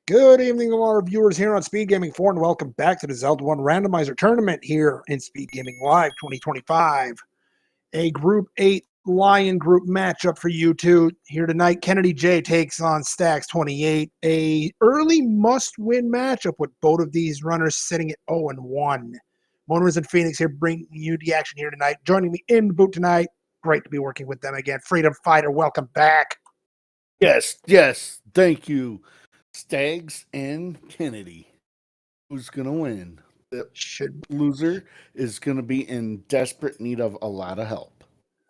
Good evening to all our viewers here on Speedgaming 4, and welcome back to the Zelda 1 Randomizer Tournament here in Speedgaming Live 2025. A Group 8 Lion Group matchup for you two. Here tonight, Kennedy J takes on Stags28. A early must-win matchup with both of these runners sitting at 0-1. Moners and Phoenix here bringing you the action here tonight. Joining me in the booth tonight. Great to be working with them again. Freedom Fighter, welcome back. Yes. Thank you. Stags and Kennedy. Who's going to win? The loser is going to be in desperate need of a lot of help.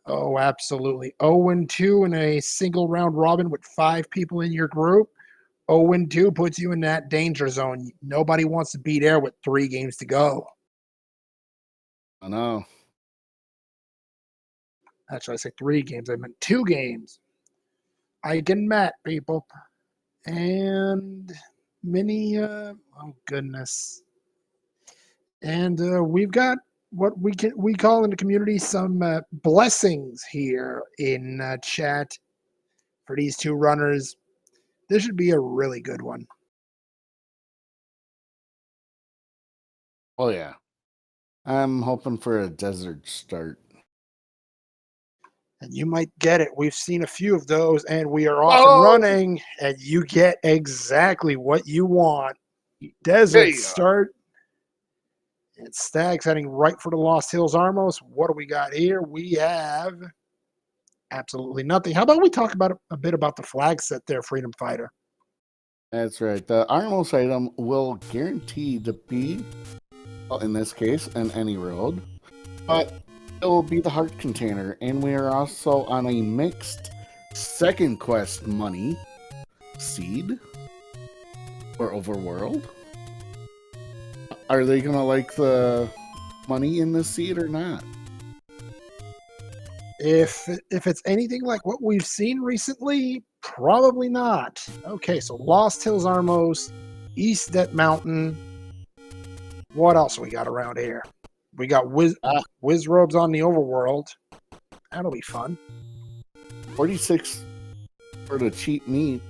Oh, absolutely. 0-2 in a single round robin with 5 people in your group. 0-2 puts you in that danger zone. Nobody wants to be there with 3 games to go. I know. That's why I say 3 games. I meant 2 games. I can Matt, people. And many, oh goodness. And we've got what we call in the community some blessings here in chat for these 2 runners. This should be a really good one. Oh, yeah. I'm hoping for a desert start. And you might get it. We've seen a few of those, and we are off and running, and you get exactly what you want. Desert start. And Stags heading right for the Lost Hills Armos. What do we got here? We have absolutely nothing. How about we talk about a bit about the flag set there, Freedom Fighter? That's right. The Armos item will guarantee to be, well, in this case, in any road, but it will be the heart container, and we are also on a mixed second quest money seed or overworld. Are they gonna like the money in this seed or not? If it's anything like what we've seen recently, probably not. Okay, so Lost Hills Armos, East Det Mountain. What else we got around here? We got Wiz Robes on the Overworld. That'll be fun. 46 for the cheap meat.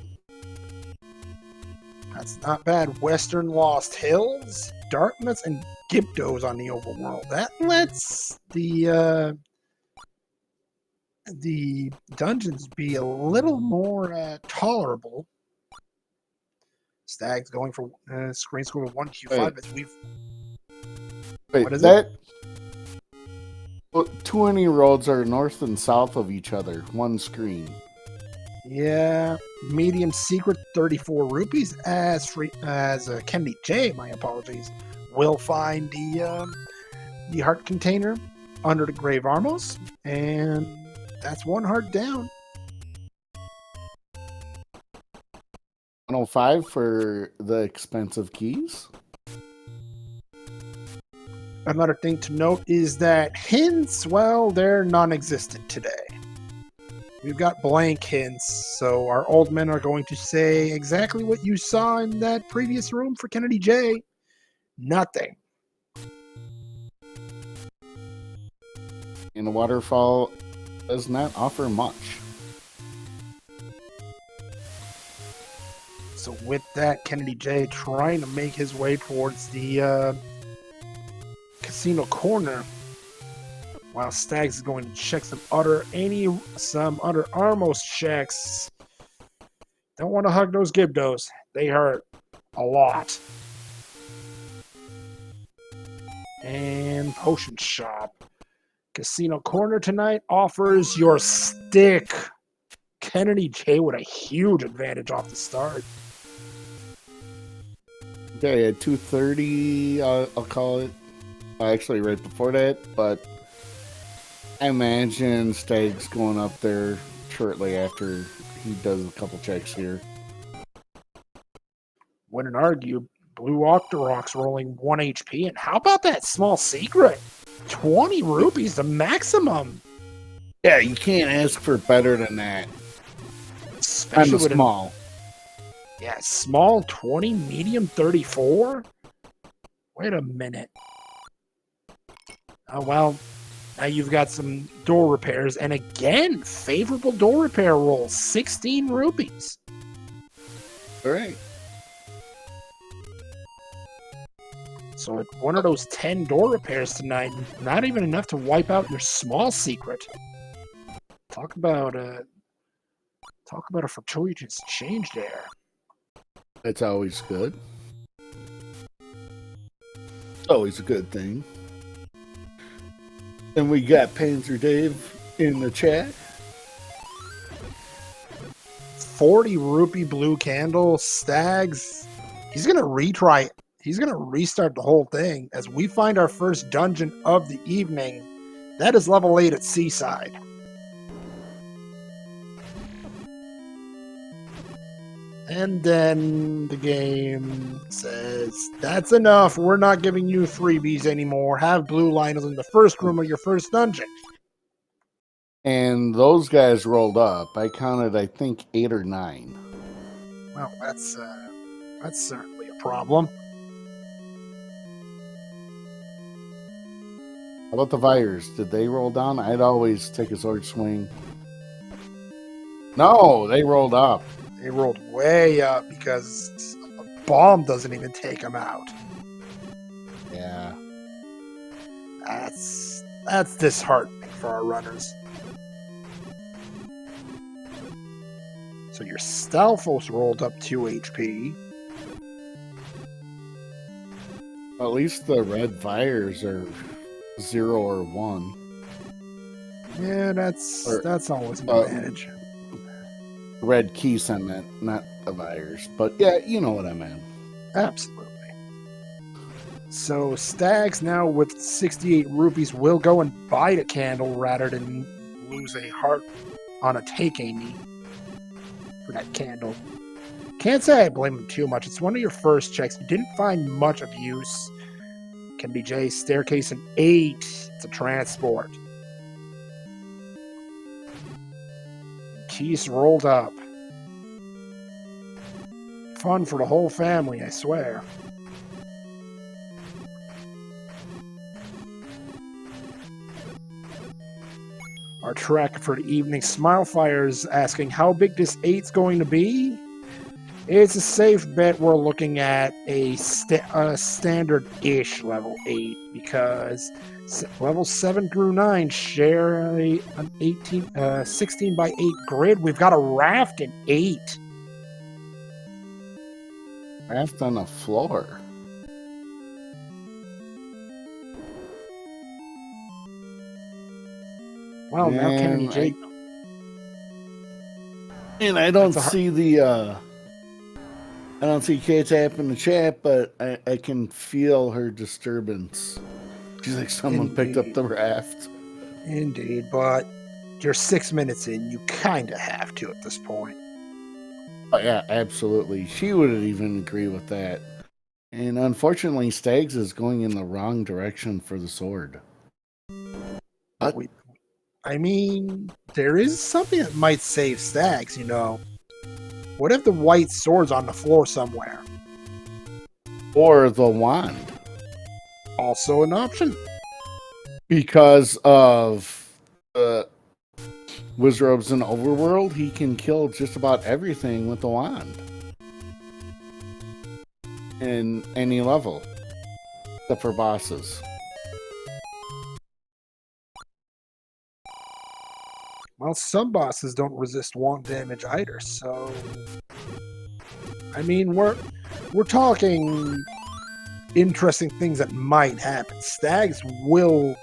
That's not bad. Western Lost Hills, Darkness, and Gyptos on the Overworld. That lets the dungeons be a little more tolerable. Stags going for screen score of 1Q5 as we've. Wait, what is that? Well, 20 roads are north and south of each other. One screen. Yeah, medium secret 34 rupees as Kennedy J. My apologies. Will find the heart container under the Grave Armos, and that's 1 heart down. 105 for the expensive keys. Another thing to note is that hints, well, they're non-existent today. We've got blank hints, so our old men are going to say exactly what you saw in that previous room for Kennedy J. Nothing. And the waterfall does not offer much. So with that, Kennedy J trying to make his way towards the casino corner, while Stags is going to check some other Armos checks. Don't want to hug those Gyptos. They hurt a lot. And potion shop. Casino corner tonight offers your stick. Kennedy J with a huge advantage off the start. Okay, at 230, I'll call it. Actually, right before that, but I imagine Stag's going up there shortly after he does a couple checks here. Wouldn't argue. Blue Octorock's rolling 1 HP, and how about that small secret? 20 rupees, the maximum. Yeah, you can't ask for better than that. Especially with small. Yeah, small 20, medium 34. Wait a minute. Oh, well, now you've got some door repairs. And again, favorable door repair rolls. 16 rupees. All right. So one of those 10 door repairs tonight, not even enough to wipe out your small secret. Talk about a fortuitous change there. It's always good. It's always a good thing. And we got Panzer Dave in the chat. 40 rupee blue candle, Stags. He's gonna retry it. He's gonna restart the whole thing as we find our first dungeon of the evening. That is level 8 at Seaside. And then the game says, that's enough. We're not giving you freebies anymore. Have blue Lionels in the first room of your first dungeon. And those guys rolled up. I counted, I think, 8 or 9. Well, that's certainly a problem. How about the Vyres? Did they roll down? I'd always take a sword swing. No, they rolled up. They rolled way up because a bomb doesn't even take them out. Yeah. That's disheartening for our runners. So your Stalfos rolled up 2 HP. At least the red Vyres are 0 or 1. Yeah, that's always an advantage. Red Keys I meant, not the Vyres. But yeah, you know what I meant. Absolutely. So Stags now with 68 rupees will go and buy a candle rather than lose a heart on a take Amy for that candle. Can't say I blame him too much. It's one of your first checks. You didn't find much of use. Kennedy J, staircase an 8. It's a transport. Keys rolled up. Fun for the whole family, I swear. Our track for the evening, Smilefire's asking how big this 8's going to be. It's a safe bet we're looking at a standard-ish level 8 because level 7 through 9 share an 16 by 8 grid. We've got a raft in 8. Raft on the floor. Well, now Kennedy J. And I don't see the I don't see K-Tap in the chat, but I can feel her disturbance. She's like, someone picked up the raft. Indeed, but you're 6 minutes in. You kind of have to at this point. Oh, yeah, absolutely. She would even agree with that. And unfortunately, Stags is going in the wrong direction for the sword. But I mean, there is something that might save Stags, you know. What if the white sword's on the floor somewhere? Or the wand. Also an option. Because of Wizrobes in Overworld, he can kill just about everything with the wand. In any level. Except for bosses. Well, some bosses don't resist wand damage either, so... I mean, we're talking interesting things that might happen. Stags will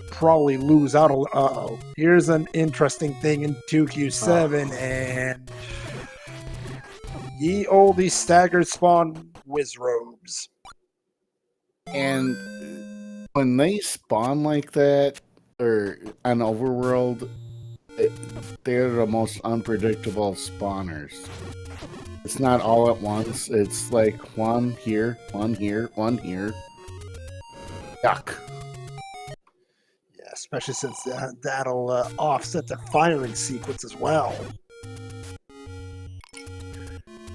probably lose out. Uh-oh. Here's an interesting thing in 2Q7, and... Ye olde staggered spawn Wizrobes. And when they spawn like that, or on Overworld... they're the most unpredictable spawners. It's not all at once. It's like one here, one here, one here. Yuck. Yeah, especially since that'll offset the firing sequence as well.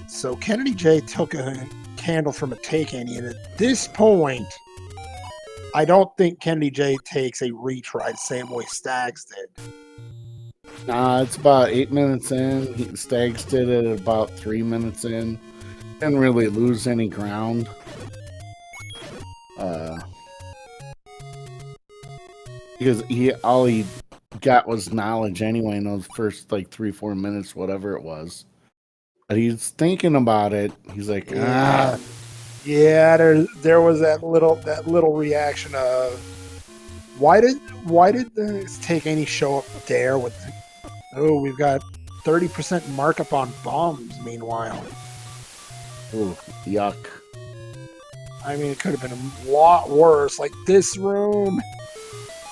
So Kennedy J took a candle from a take Annie, and at this point, I don't think Kennedy J takes a retry the same way Stags did. Nah, it's about 8 minutes in. Stags did it at about 3 minutes in. Didn't really lose any ground. Because all he got was knowledge anyway in those first like 3-4 minutes, whatever it was. But he's thinking about it. He's like, Yeah. Yeah, there was that little reaction of why did this take any show up there with we've got 30% markup on bombs meanwhile. oh, yuck. I mean, it could have been a lot worse. Like this room,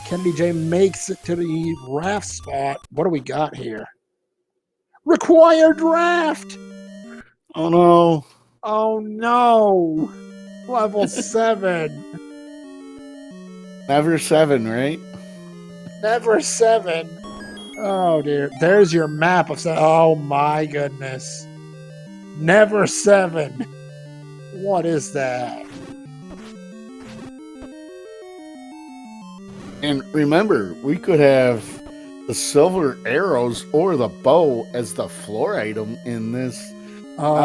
Kennedy J makes it to the raft spot. What do we got here? Required draft. Oh no. Oh no. Level 7. Never 7, right? Never 7. Oh dear. There's your map of 7. Oh my goodness. Never 7. What is that? And remember, we could have the silver arrows or the bow as the floor item in this. I don't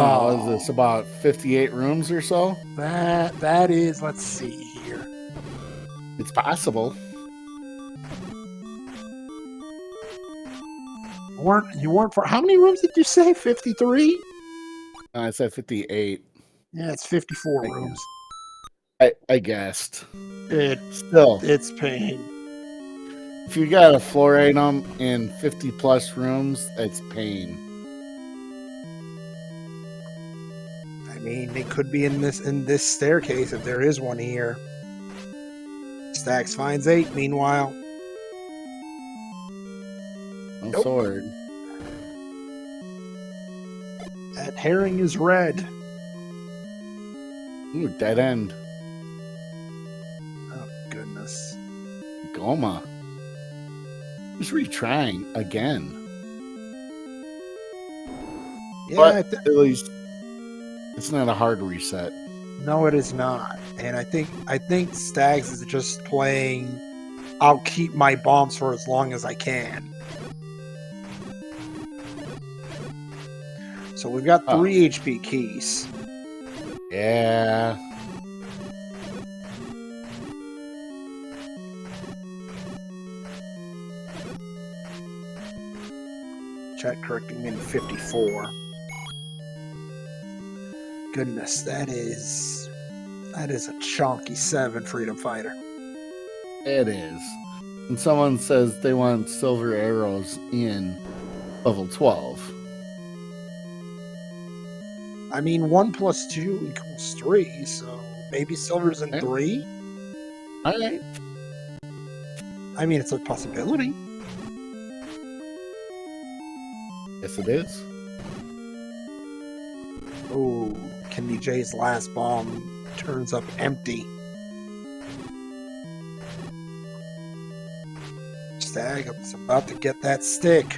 know, is this about 58 rooms or so? That is, let's see here. It's possible. You weren't for how many rooms did you say? 53? I said 58. Yeah, it's 54 rooms. I guessed. It's pain. If you got a floor item in 50 plus rooms, it's pain. I mean, they could be in this staircase if there is one here. Stags finds 8. Meanwhile, No sword. That herring is red. Ooh, dead end. Oh goodness. Goma. He's retrying again. Yeah, but at least it's not a hard reset. No, it is not. And I think Stags is just playing I'll keep my bombs for as long as I can. So we've got 3 HP keys. Yeah. Chat correcting in 54. Goodness, that is a chunky 7 freedom fighter. It is. And someone says they want silver arrows in level 12. I mean, 1 + 2 = 3, so maybe silver's in 3? All right. I mean, it's a possibility. Yes, it is. Oh, Kenny J's last bomb turns up empty. Stag is about to get that stick.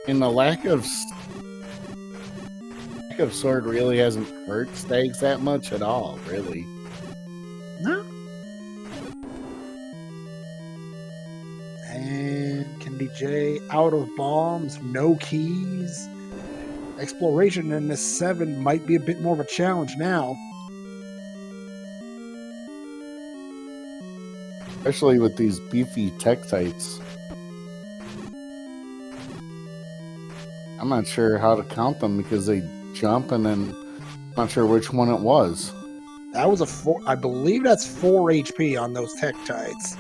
And the lack of sword really hasn't hurt Stags that much at all, really. No. And Kenny J out of bombs, no keys. Exploration in this 7 might be a bit more of a challenge now. Especially with these beefy tektites. I'm not sure how to count them because they jump and then I'm not sure which one it was. That was a 4. I believe that's 4 HP on those tektites.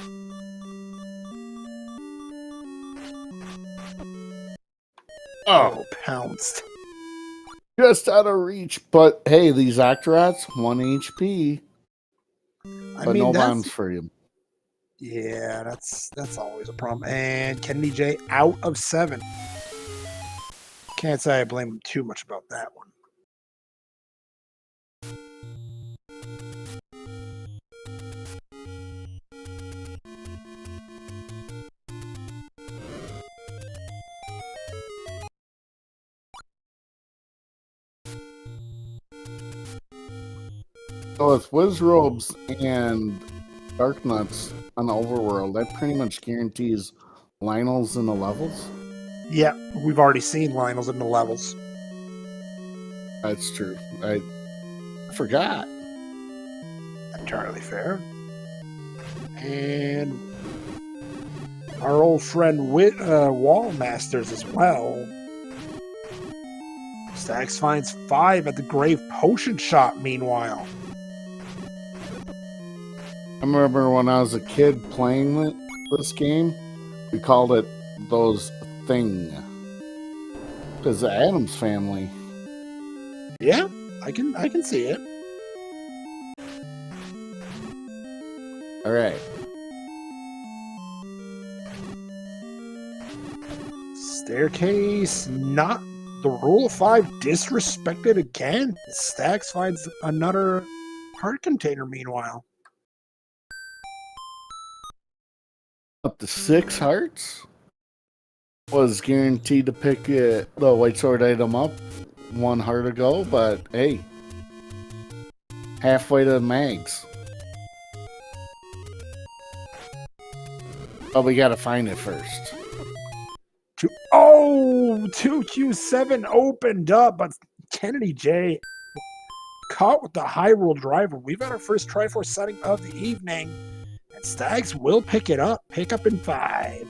Oh, pounced. Just out of reach, but hey, these Octorots, 1 HP. But no bombs for you. Yeah, that's always a problem. And Kenny J out of 7. Can't say I blame him too much about that one. So with Wizrobes and Dark Nuts on the overworld, that pretty much guarantees Lionel's in the levels? Yeah, we've already seen Lionel's in the levels. That's true. I forgot. I Entirely fair. And our old friend Wallmasters as well. Stags finds 5 at the Grave Potion Shop, meanwhile. I remember when I was a kid playing this game, we called it those thing. Because the Addams Family. Yeah, I can see it. All right. Staircase, not the rule of 5 disrespected again. Stags finds another heart container, meanwhile. Up to 6 hearts. Was guaranteed to pick the white sword item up 1 heart ago, but hey. Halfway to the mags. But we gotta find it first. 2Q7 opened up, but Kennedy J caught with the Hyrule driver. We've had our first Triforce setting of the evening, and Stags will pick it up. Pick up in 5.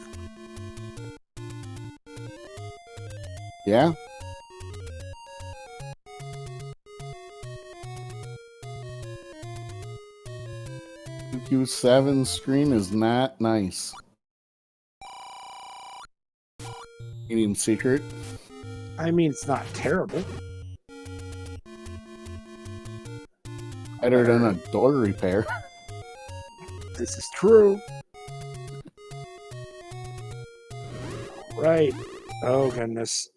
Yeah. Q7 screen is not nice. Medium secret. I mean, it's not terrible. Better than a door repair. This is true. Right. Oh, goodness.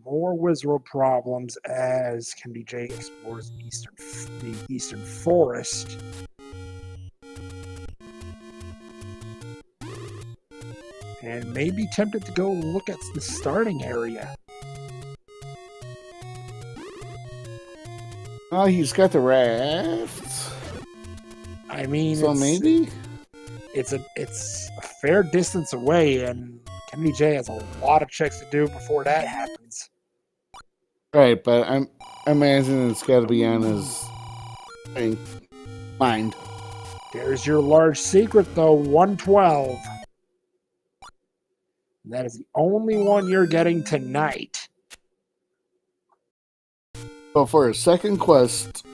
More Wizrobe problems as Kennedy J explores the Eastern Forest. And may be tempted to go look at the starting area. Oh, he's got the rafts. I mean, so maybe it's a fair distance away, and Kennedy J has a lot of checks to do before that happens. Right, but I imagine it's got to be on his mind. There's your large secret, though. 112. That is the only one you're getting tonight. So for a second quest,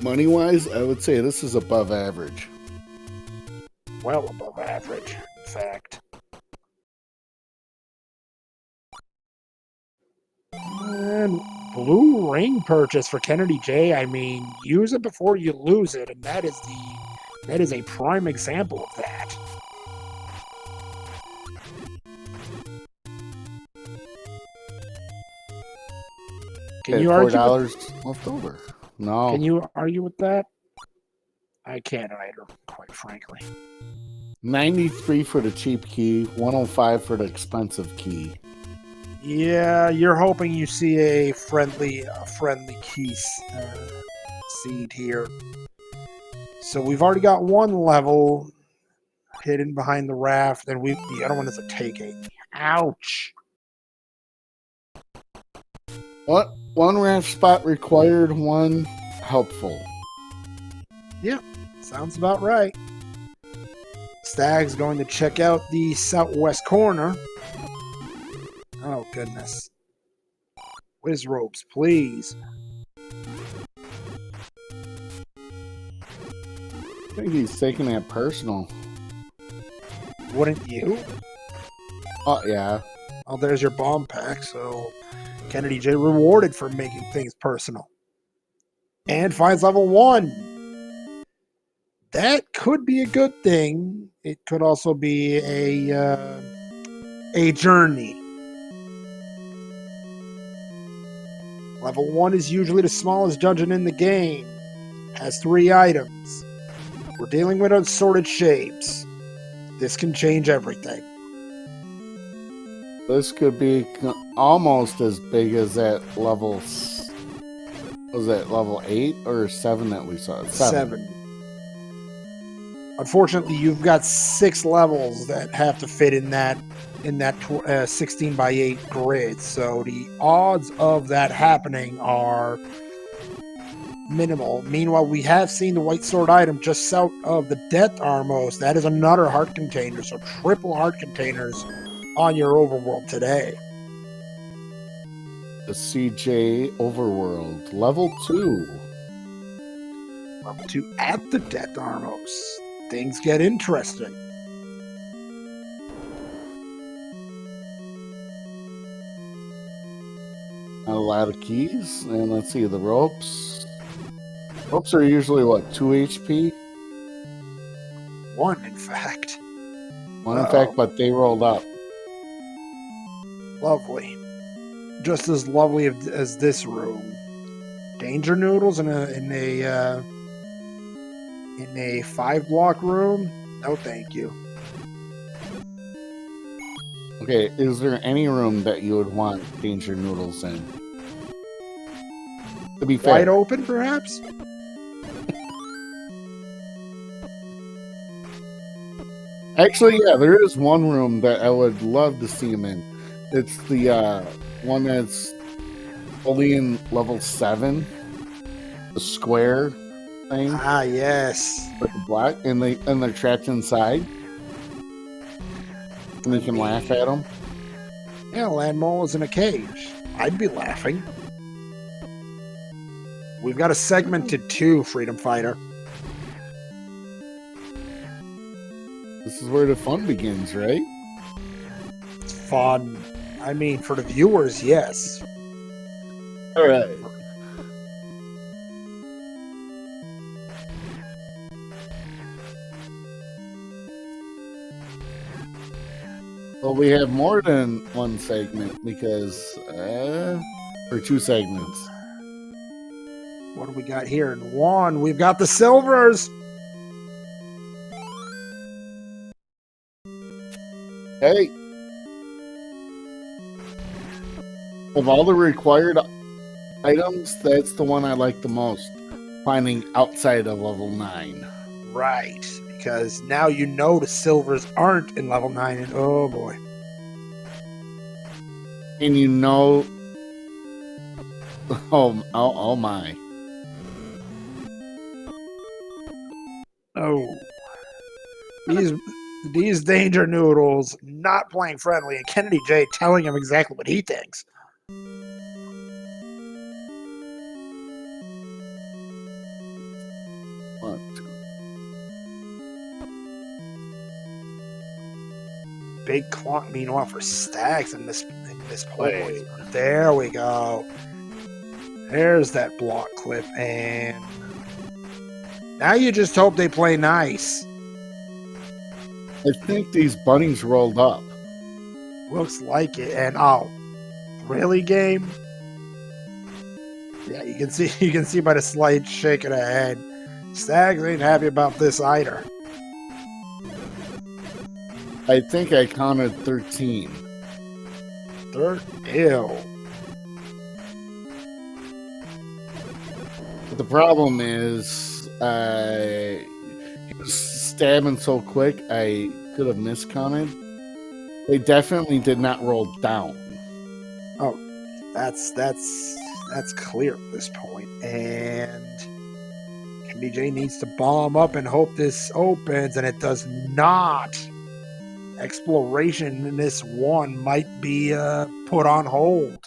money-wise, I would say this is above average. Well above average, in fact. And blue ring purchase for Kennedy J. I mean, use it before you lose it, and that is a prime example of that. Can you argue $4 left over? No. Can you argue with that? I can't either, quite frankly. 93 for the cheap key, 105 for the expensive key. Yeah, you're hoping you see a friendly key seed here. So we've already got 1 level hidden behind the raft, and the other one is a taking. Ouch. What? 1 raft spot required, 1 helpful. Yeah, sounds about right. Stag's going to check out the southwest corner. Oh, goodness. Wizrobes, please. I think he's taking that personal. Wouldn't you? Oh, yeah. Oh, there's your bomb pack, so Kennedy J rewarded for making things personal. And finds level 1. That could be a good thing. It could also be a journey. Level 1 is usually the smallest dungeon in the game. Has 3 items. We're dealing with assorted shapes. This can change everything. This could be almost as big as that level. Was that level 8 or 7 that we saw? 7. Unfortunately, you've got 6 levels that have to fit in that 16 by 8 grid. So the odds of that happening are minimal. Meanwhile, we have seen the white sword item just south of the Death Armos. That is another heart container, so triple heart containers on your overworld today. The CJ Overworld, level 2. Level 2 at the Death Armos. Things get interesting. A lot of keys, and let's see, the ropes. Ropes are usually, what, 2 HP? 1, in fact. 1, in fact, but they rolled up. Lovely. Just as lovely as this room. Danger noodles in a 5-block room? No, thank you. Okay, is there any room that you would want danger noodles in? To be fair. Wide open, perhaps? Actually, yeah, there is one room that I would love to see him in. It's the one that's only in level 7. The square thing. Ah, yes. With the black, and they're trapped inside. And you can laugh at them. Yeah, land mole is in a cage. I'd be laughing. We've got a segmented 2, Freedom Fighter. This is where the fun begins, right? It's fun. I mean, for the viewers, yes. All right. Well, we have more than one segment because, or 2 segments. What do we got here? In 1, we've got the silvers. Hey. Of all the required items, that's the one I like the most. Finding outside of level 9. Right. Because now you know the silvers aren't in level 9, and oh boy. And you know... Oh my. Oh. These danger noodles not playing friendly, and Kennedy J telling him exactly what he thinks. Big clock, meanwhile, for Stags in this play. There we go. There's that block clip, and now you just hope they play nice. I think these bunnies rolled up. Looks like it, and oh, really, game? Yeah, you can see by the slight shake of the head, Stags ain't happy about this either. I think I counted 13. Ew. But the problem is, he was stabbing so quick, I could have miscounted. They definitely did not roll down. Oh, that's clear at this point. And KBJ needs to bomb up and hope this opens, and it does not. Exploration in this one might be put on hold.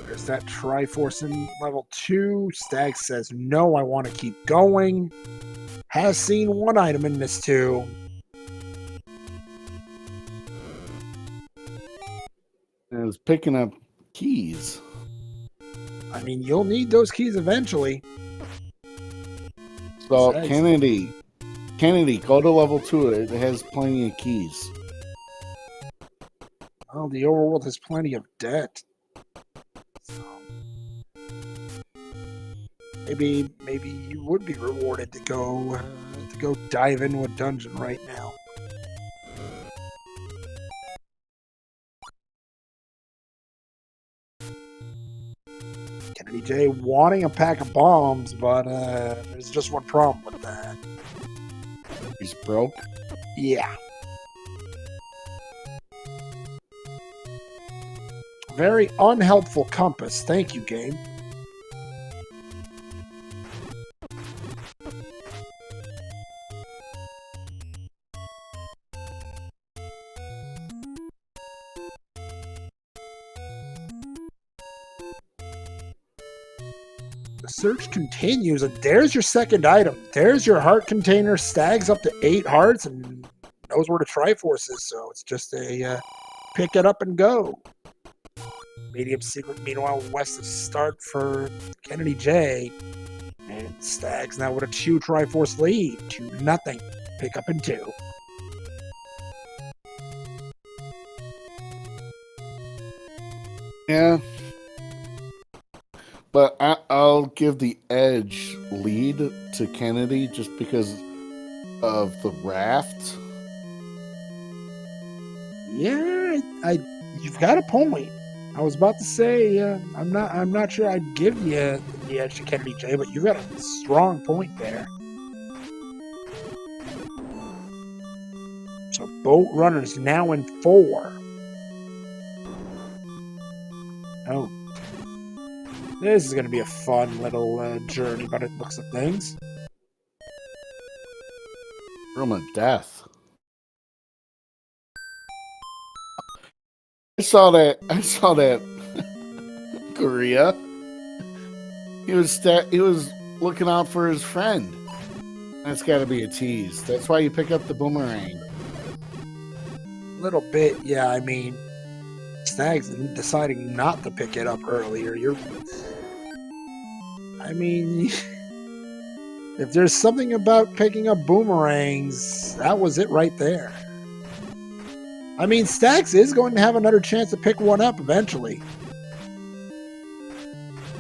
There's that Triforce in level 2. Stag says, no, I want to keep going. Has seen one item in this too. And it's picking up keys. I mean, you'll need those keys eventually. So, Kennedy, go to level 2. It has plenty of keys. Well, the overworld has plenty of debt. So maybe you would be rewarded to go dive into a dungeon right now. Kennedy J wanting a pack of bombs, but there's just one problem with that. You He's broke. Yeah. Very unhelpful compass. Thank you, game. The search continues, and there's your second item. There's your heart container. Stags up to 8 hearts and knows where the Triforce is, so it's just a pick it up and go. Medium secret, meanwhile, west of start for Kennedy J. And Stags now with a 2 Triforce lead. 2-0. Pick up in 2. Yeah. But I'll give the edge lead to Kennedy just because of the raft. Yeah, you've got a point. I was about to say I'm not sure I'd give you the edge to Kennedy J, but you've got a strong point there. So boat runners now in 4. Oh, this is going to be a fun little journey, but it looks at things. Room of death. I saw that Korea. He was looking out for his friend. That's got to be a tease. That's why you pick up the boomerang. Little bit, yeah. I mean, Stags deciding not to pick it up earlier. I mean, if there's something about picking up boomerangs, that was it right there. I mean, Stags is going to have another chance to pick one up eventually.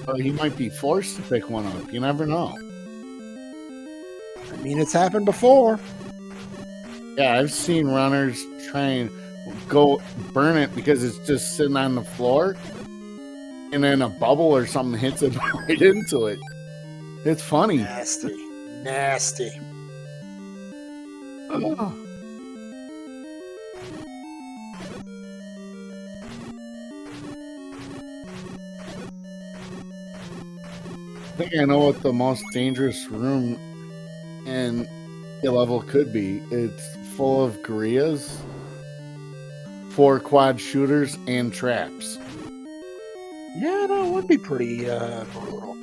Well, he might be forced to pick one up. You never know. I mean, it's happened before. Yeah, I've seen runners try and go burn it because it's just sitting on the floor, and then a bubble or something hits it right into it. It's funny. Nasty. Oh. I think I know what the most dangerous room in the level could be. It's full of Koreas, 4 quad shooters, and traps. Yeah, no, it would be pretty brutal.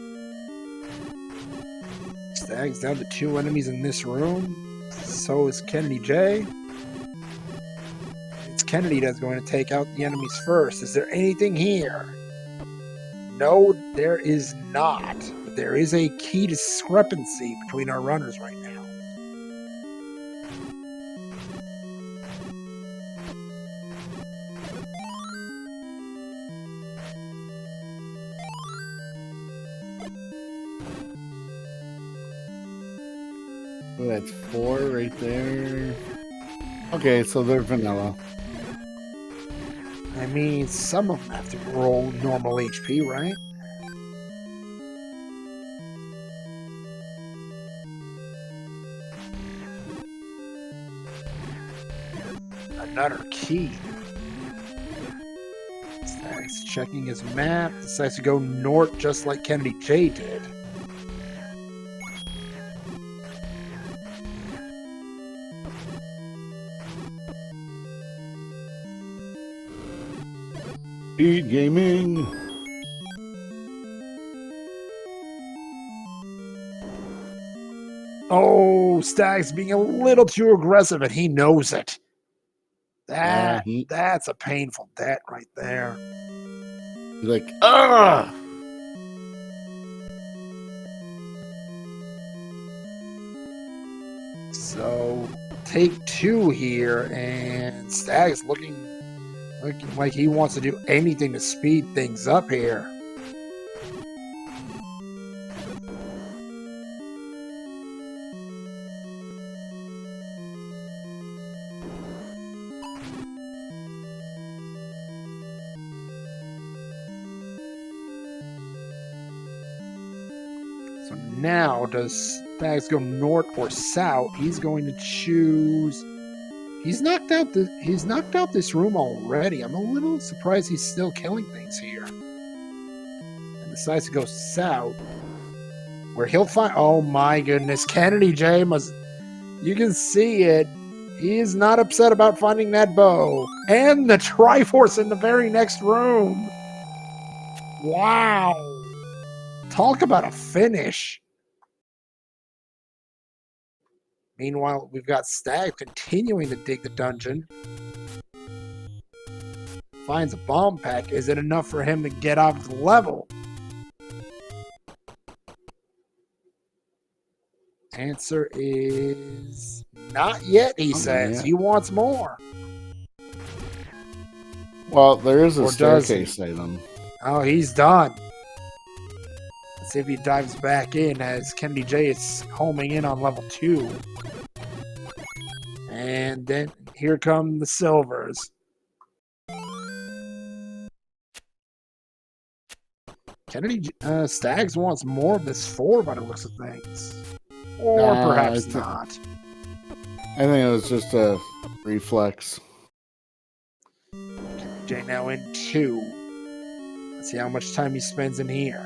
Stags down to 2 enemies in this room. So is Kennedy J. It's Kennedy that's going to take out the enemies first. Is there anything here? No, there is not. But there is a key discrepancy between our runners right now. Oh, that's 4 right there. Okay, so they're vanilla. I mean, some of them have to roll normal HP, right? Another key. Stags checking his map. Decides to go north just like Kennedy J did. Speedgaming. Oh, Stags being a little too aggressive, and he knows it. That's a painful debt right there. He's like, ah! So, take 2 here, and Stags looking like he wants to do anything to speed things up here. So now, does Stags go north or south. He's going to choose. He's knocked out this room already. I'm a little surprised he's still killing things here. And decides to go south, where he'll find. Oh my goodness, Kennedy J must. You can see it. He is not upset about finding that bow and the Triforce in the very next room. Wow! Talk about a finish. Meanwhile, we've got Stag continuing to dig the dungeon. Finds a bomb pack. Is it enough for him to get off the level? Answer is not yet, he says. He wants more. Well, there is a staircase item. Oh, he's done. Let's see if he dives back in as Kennedy J is homing in on level 2. And then here come the silvers. Kennedy Stags wants more of this 4 by the looks of things. Or perhaps not. I think it was just a reflex. Kennedy J now in 2. Let's see how much time he spends in here.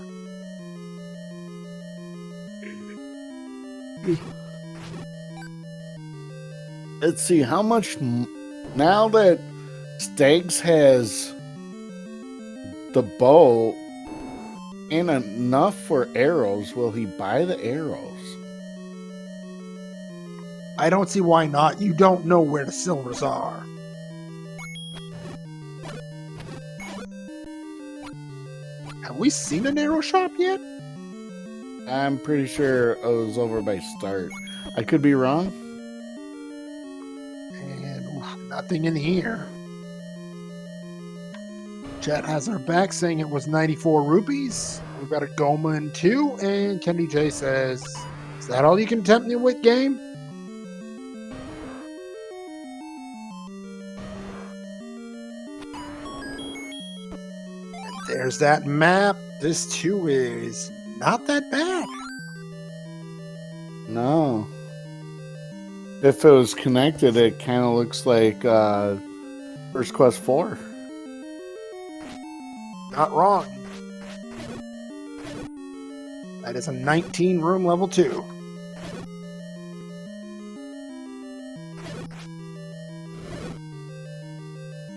Let's see how much now that Stags has the bow and enough for arrows, will he buy the arrows? I don't see why not. You don't know where the silvers are. Have we seen an arrow shop yet? I'm pretty sure it was over by Start. I could be wrong. And nothing in here. Chat has our back saying it was 94 rupees. We've got a Goma in 2. And Kennedy J says, is that all you can tempt me with, game? There's that map. This too is not that bad. No. If it was connected, it kind of looks like First Quest 4. Not wrong. That is a 19 room level 2.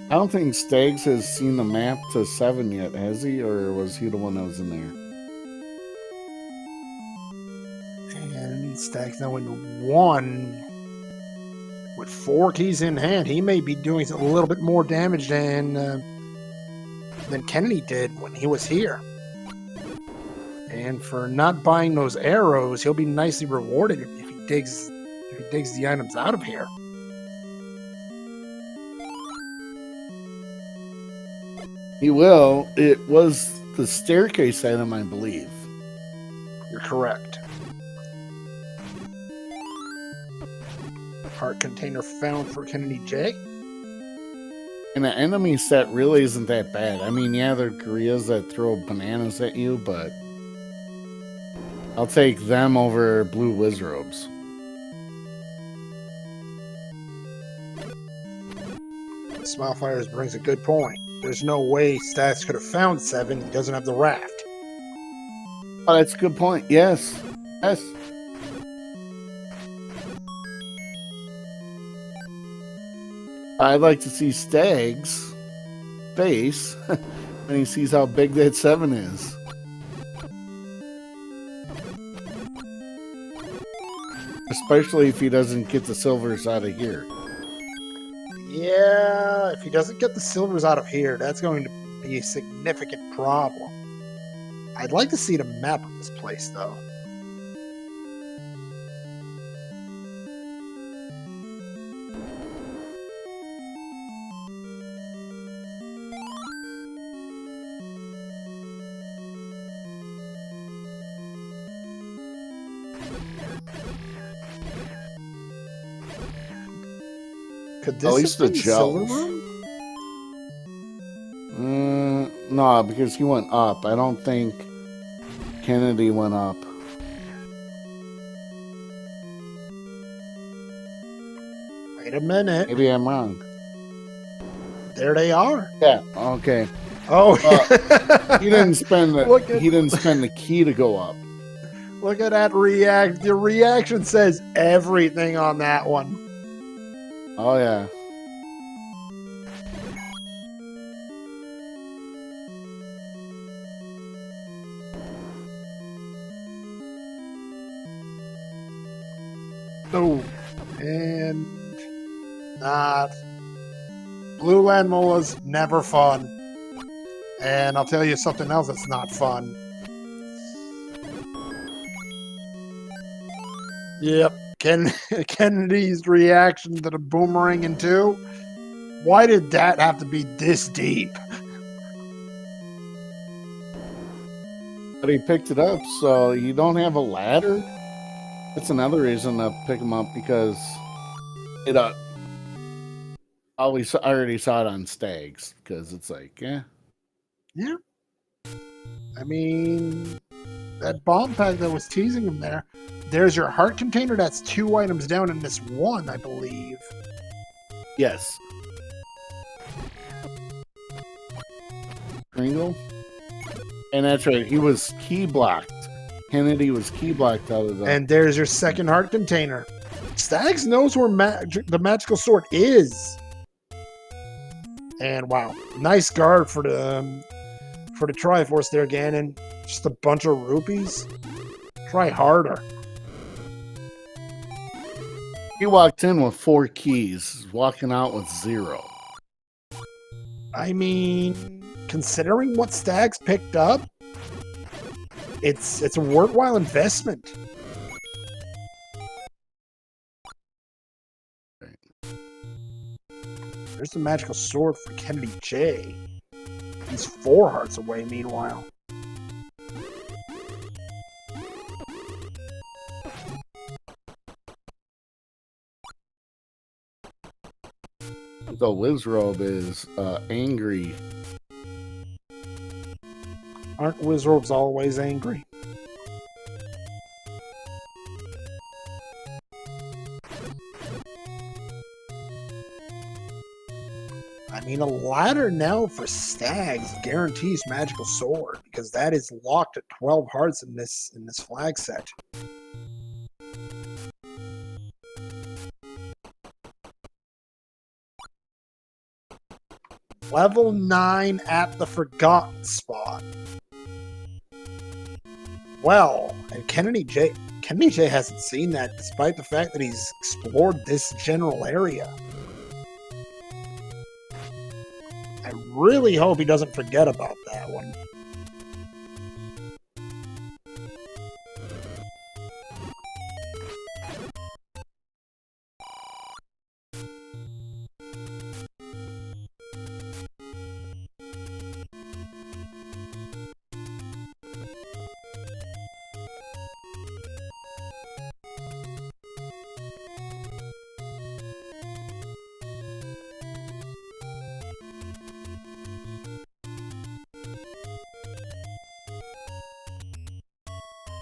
I don't think Stags has seen the map to 7 yet, has he? Or was he the one that was in there? And Stags now in 1. With 4 keys in hand, he may be doing a little bit more damage than Kennedy did when he was here. And for not buying those arrows, he'll be nicely rewarded if he digs the items out of here. He will. It was the staircase item, I believe. You're correct. Heart container found for Kennedy J. And the enemy set really isn't that bad. I mean, yeah, they're gorillas that throw bananas at you, but I'll take them over blue wizrobes. Smilefires brings a good point. There's no way Stats could have found 7. He doesn't have the raft. Oh, that's a good point. Yes. Yes. I'd like to see Stag's face when he sees how big that 7 is. Especially if he doesn't get the silvers out of here. Yeah, if he doesn't get the silvers out of here, that's going to be a significant problem. I'd like to see the map of this place, though. Could this at least the silver gels. room? No, because he went up. I don't think Kennedy went up. Wait a minute. Maybe I'm wrong. There they are. Yeah. Okay. Oh, He didn't spend the. Look at- He didn't spend the key to go up. look at that react. The reaction says everything on that one. Oh yeah. Oh, and not. Blue Land Mola's never fun. And I'll tell you something else that's not fun. Yep, Kennedy's reaction to the boomerang in 2. Why did that have to be this deep? But he picked it up, so you don't have a ladder. That's another reason to pick him up, because it always I already saw it on Stags, because it's like, yeah. Yeah. I mean, that bomb pack that was teasing him there. There's your heart container. That's 2 items down in this one, I believe. Yes. Kringle. And that's right. He was key blocked. Kennedy was key blocked out of the. And there's your second heart container. Stags knows where the magical sword is. And wow, nice guard for the Triforce there, Ganon. Just a bunch of rupees. Try harder. He walked in with 4 keys, walking out with 0. I mean, considering what Stags picked up, it's a worthwhile investment. There's the magical sword for Kennedy J. He's 4 hearts away, meanwhile. The Wizrobe is angry. Aren't Wizrobes always angry? I mean, a ladder now for Stags guarantees magical sword, because that is locked at 12 hearts in this flag set. Level 9 at the forgotten spot. Well, and Kennedy J hasn't seen that, despite the fact that he's explored this general area. I really hope he doesn't forget about that one.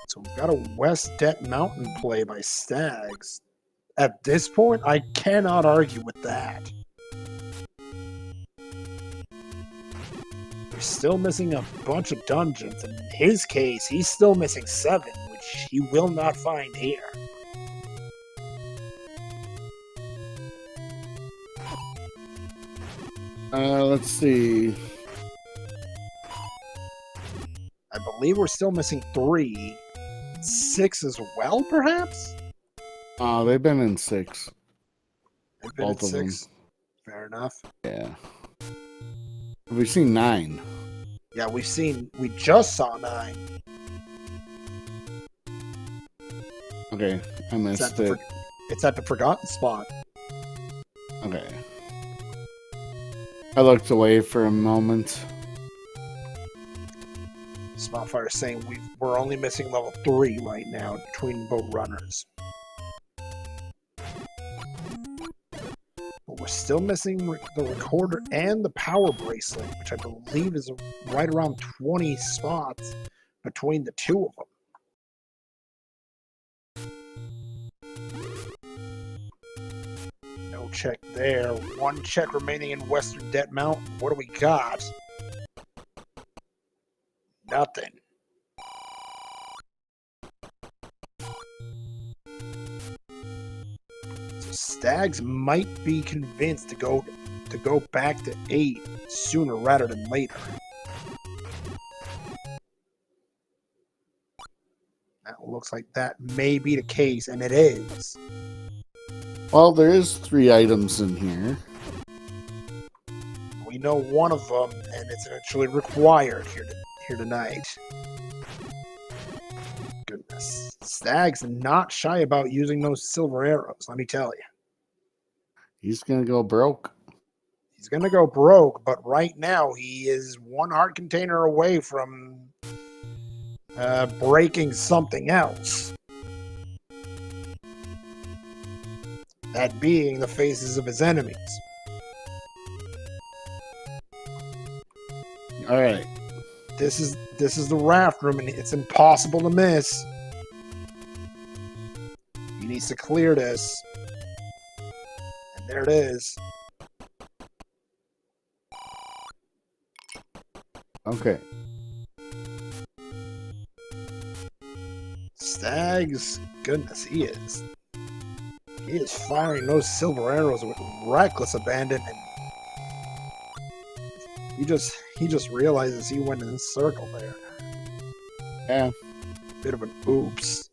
So we've got a West Det Mountain play by Stags. At this point, I cannot argue with that. We're still missing a bunch of dungeons. In his case, he's still missing 7, which he will not find here. Let's see. I believe we're still missing 3. 6 as well, perhaps? They've been in 6. They've been Both at of them. 6. Fair enough. Yeah. We've seen 9. Yeah, we just saw 9. Okay, I missed it. It's at the forgotten spot. Okay. I looked away for a moment. Spotfire saying we're only missing level 3 right now between both runners. But we're still missing the recorder and the power bracelet, which I believe is right around 20 spots between the 2 of them. No check there. One check remaining in Western Debt Mountain. What do we got? Nothing. So Stags might be convinced to go back to 8 sooner rather than later. That looks like that may be the case, and it is. Well, there is 3 items in here. We know one of them, and it's actually required here tonight. Goodness. Stag's not shy about using those silver arrows, let me tell you. He's going to go broke. He's going to go broke, but right now he is one heart container away from breaking something else. That being the faces of his enemies. All right. This is the raft room, and it's impossible to miss. He needs to clear this. And there it is. Okay. Stags, goodness, he is firing those silver arrows with reckless abandon, and he just realizes he went in a circle there. Yeah. Bit of an oops.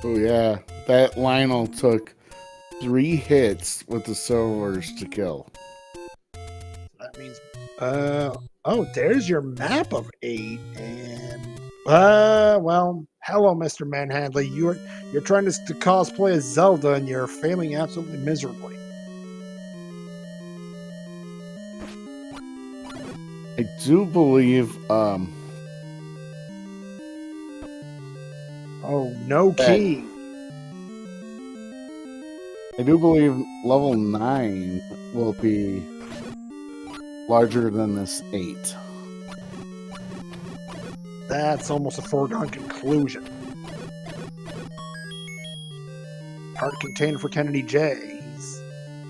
Oh yeah, that Lionel took 3 hits with the silvers to kill. That means, oh, there's your map of 8, and well, hello, Mr. Manhandler. You're trying to cosplay as Zelda, and you're failing absolutely miserably. I do believe, oh, no key. I do believe level 9 will be larger than this 8. That's almost a foregone conclusion. Heart container for Kennedy J. He's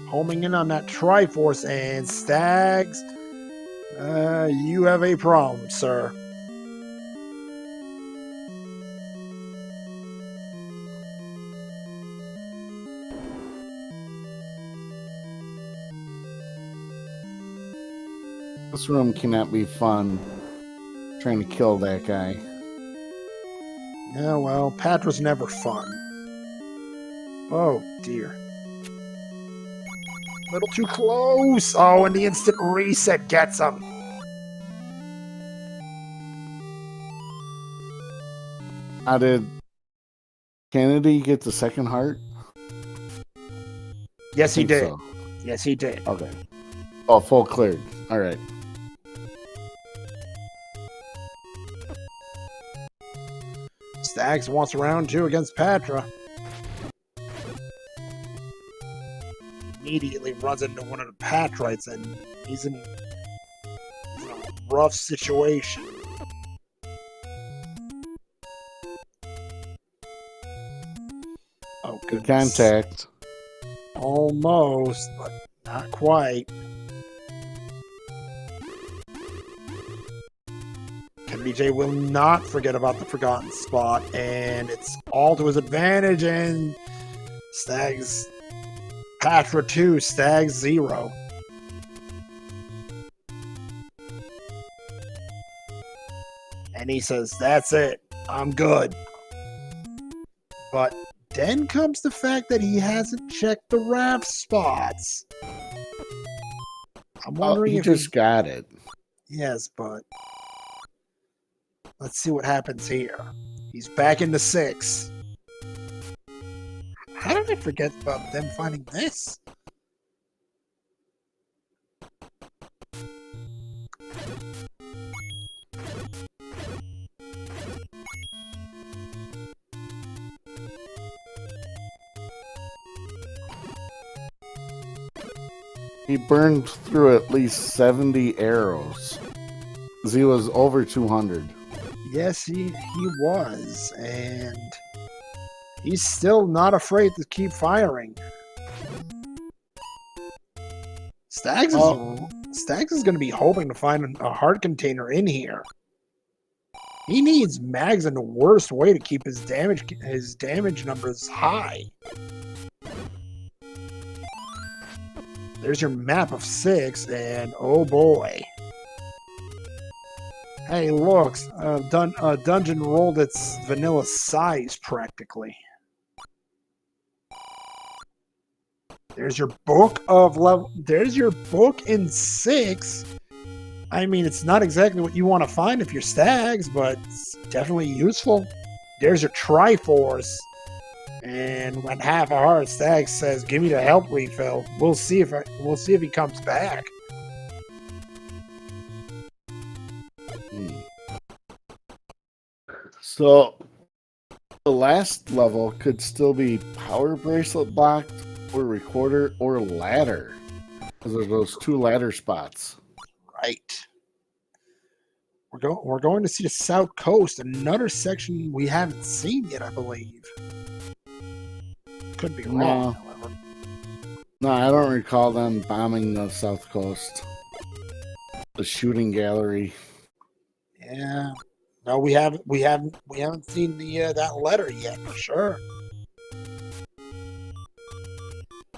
homing in on that Triforce, and Stags, you have a problem, sir. This room cannot be fun. Trying to kill that guy. Yeah, well, Patra's never fun. Oh, dear. A little too close. Oh, and the instant reset gets him. How did Kennedy get the second heart? Yes, he did. So. Yes, he did. Okay. Oh, full cleared. All right. Stags wants round 2 against Patra. Immediately runs into one of the Patrites, and he's in a rough situation. Oh, good goodness. contact. Almost, but not quite. BJ will not forget about the forgotten spot, and it's all to his advantage, and Stags Patra 2, Stags 0. And he says, that's it, I'm good. But then comes the fact that he hasn't checked the raft spots. I'm wondering if he just got it. Yes, but let's see what happens here. He's back into 6. How did I forget about them finding this? He burned through at least 70 arrows. He was over 200. Yes, he was, and He's still not afraid to keep firing. Stags is going to be hoping to find a heart container in here. He needs mags in the worst way to keep his damage numbers high. There's your map of 6, and oh boy. Hey, look, dungeon rolled its vanilla size practically. There's your book of level. There's your book in 6. I mean, it's not exactly what you want to find if you're Stags, but it's definitely useful. There's your Triforce. And when half a heart, Stags says, "Give me the help refill." We'll see if he comes back. So the last level could still be power bracelet blocked, or recorder, or ladder. Because there's those 2 ladder spots. Right. We're going to see the South Coast, another section we haven't seen yet, I believe. Could be wrong, however. No, I don't recall them bombing the South Coast. The shooting gallery. Yeah. No, we haven't seen the that letter yet for sure.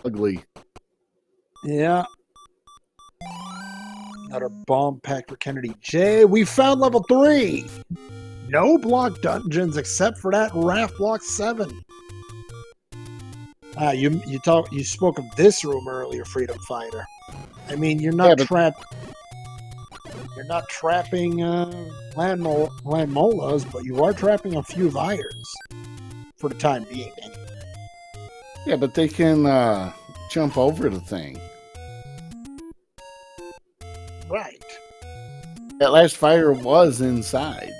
Ugly. Yeah. Another bomb pack for Kennedy J. We found level 3. No block dungeons except for that raft block 7. You spoke of this room earlier, Freedom Fighter. I mean, you're not trapping land molas, but you are trapping a few Vires for the time being, anyway. Yeah, but they can jump over the thing. Right. That last fire was inside.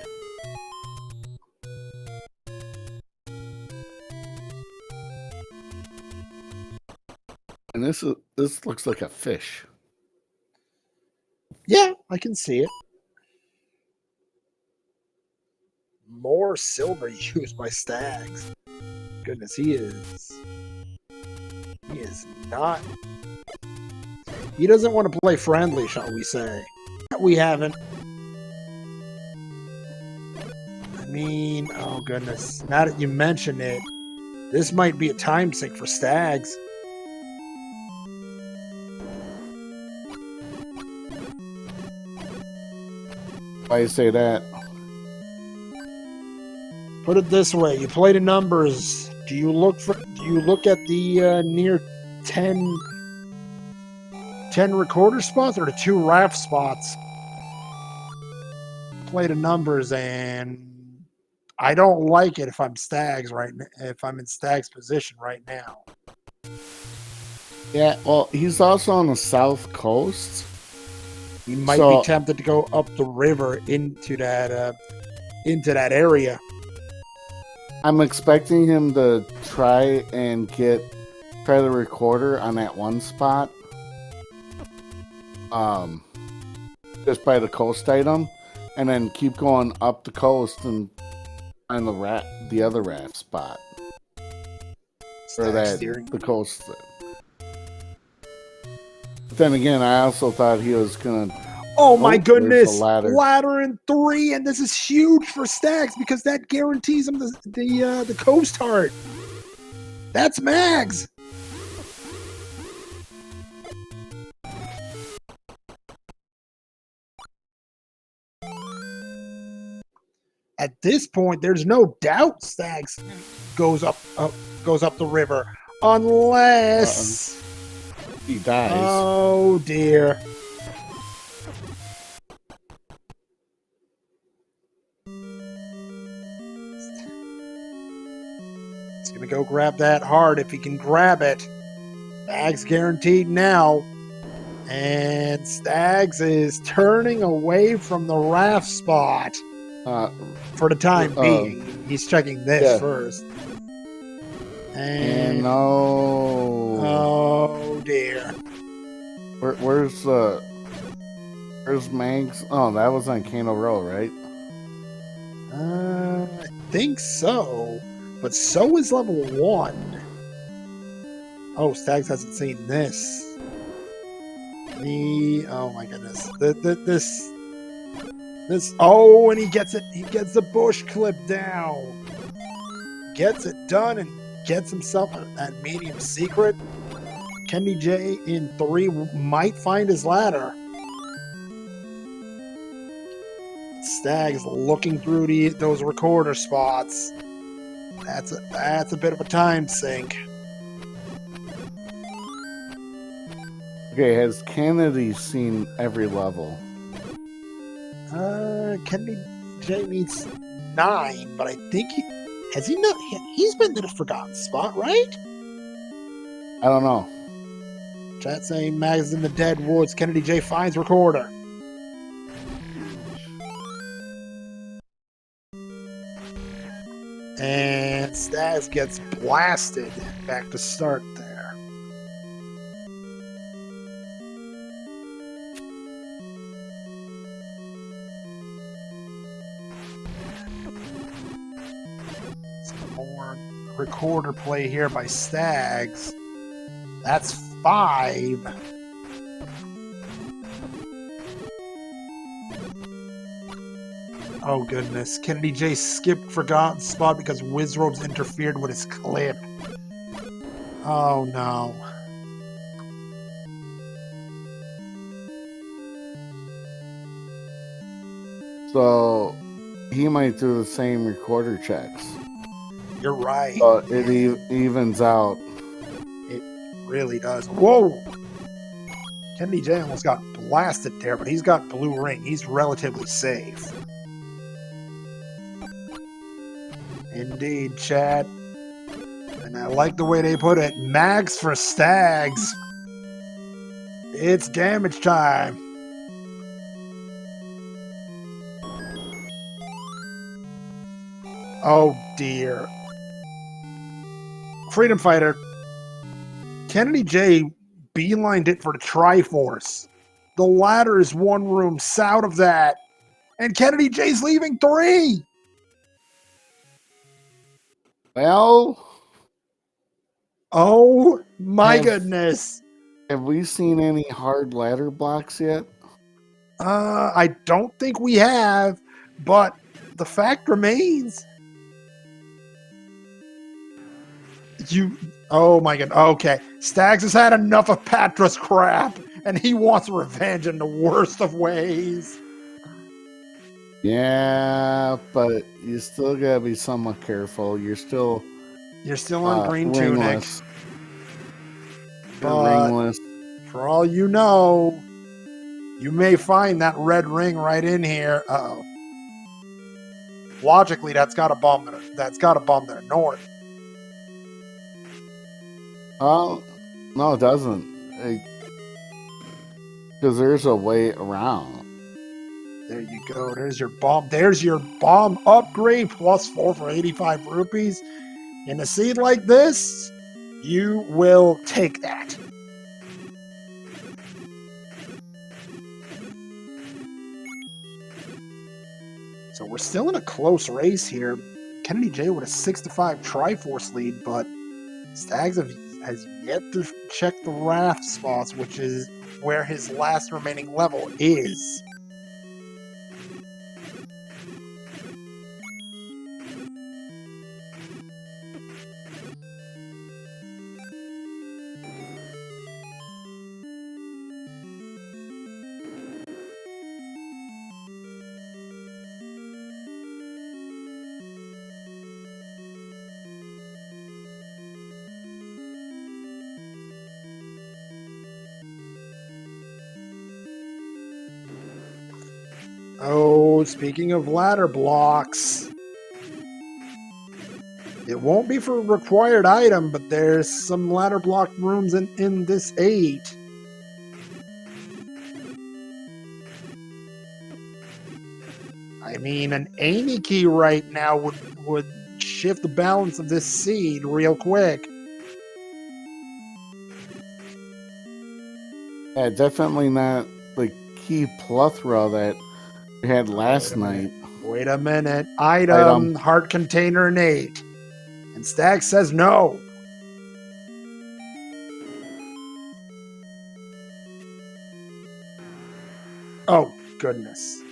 And this looks like a fish. Yeah, I can see it. More silver used by Stags. Goodness, he is not. He doesn't want to play friendly, shall we say. We haven't. I mean, oh goodness. Now that you mention it, this might be a time sink for Stags. Why you say that? Put it this way: you play the numbers. Do you look at the near 10 recorder spots or the 2 raft spots? Play the numbers, and I don't like it if I'm Stags if I'm in Stags position right now. Yeah, well, he's also on the South Coast. He might be tempted to go up the river into that area. I'm expecting him to try the recorder on that one spot. Just by the coast item, and then keep going up the coast and find the other raft spot. For the coast. But then again, I also thought he was gonna. Oh my goodness! Ladder in 3, and this is huge for Stags because that guarantees him the coast heart. That's Mags. At this point, there's no doubt Stags goes up the river, unless he dies. Oh dear. He's gonna go grab that heart if he can grab it. Stags guaranteed now. And Stags is turning away from the raft spot. For the time being. He's checking this first. And no. Oh dear. Where's Mags? Oh, that was on Kano Row, right? I think so. But so is level 1. Oh, Stags hasn't seen this. Oh my goodness. This, oh, and he gets it. He gets the bush clip down. Gets it done and gets himself that medium secret. Kenny J in 3 might find his ladder. Stags looking through those recorder spots. That's a bit of a time sink. Okay, has Kennedy seen every level? Kenny J needs 9, but I think has he not? He's been to the forgotten spot, right? I don't know. Chat saying Mag's in the dead woods. Kennedy J finds recorder. And Staz gets blasted back to start there. Some more recorder play here by Stags. That's 5. Oh goodness. Kennedy J skipped forgotten spot because Wizrobes interfered with his clip. Oh no. So he might do the same recorder checks. You're right. But it evens out. It really does. Whoa! Kennedy J almost got blasted there, but he's got blue ring. He's relatively safe. Indeed, Chad. And I like the way they put it. Mags for Stags. It's damage time. Oh dear. Freedom Fighter. Kennedy J beelined it for the Triforce. The ladder is 1 room south of that. And Kennedy J's leaving 3. Well, oh my goodness. Have we seen any hard ladder blocks yet? I don't think we have, but the fact remains. Oh my god. Okay. Stags has had enough of Patra's crap, and he wants revenge in the worst of ways. Yeah, but you still gotta be somewhat careful. You're still on green ringless. tunic. But ringless. For all you know, you may find that red ring right in here. Uh-oh. Logically, that's got a bomb there. That's got a bomb there north. Oh, no, it doesn't. Because there's a way around. There you go. There's your bomb. There's your bomb upgrade. +4 for 85 rupees. In a seed like this, you will take that. So we're still in a close race here. Kennedy J with a 6-5 Triforce lead, but Stags has yet to check the Wrath spots, which is where his last remaining level is. Oh, speaking of ladder blocks, it won't be for a required item, but there's some ladder block rooms in this 8. I mean, an Amy key right now would shift the balance of this seed real quick. Yeah, definitely not the key plethora that we had last night. Wait a minute. Item, heart container and 8. And Stag says no. Oh, goodness.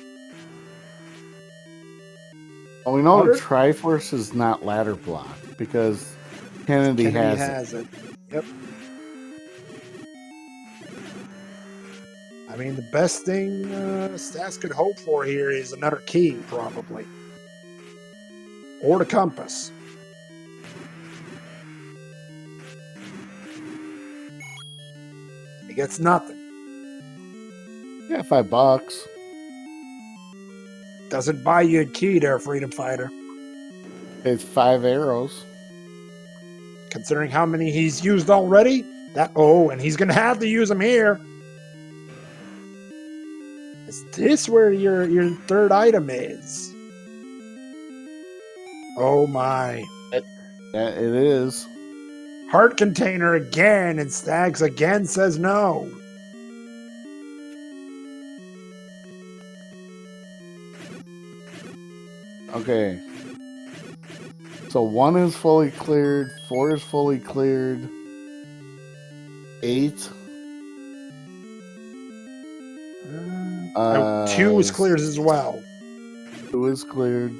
Well, we know Hunter? the Triforce is not ladder block because Kennedy has it. it. Yep. I mean, the best thing Stas could hope for here is another key, probably. Or the compass. He gets nothing. Yeah, $5. Doesn't buy you a key there, Freedom Fighter. It's 5 arrows. Considering how many he's used already. And he's going to have to use them here. Is this where your third item is? Oh my. Yeah, it is. Heart container again, and Stags again says no. Okay. So 1 is fully cleared, 4 is fully cleared, 8. 2 is cleared as well. 2 is cleared.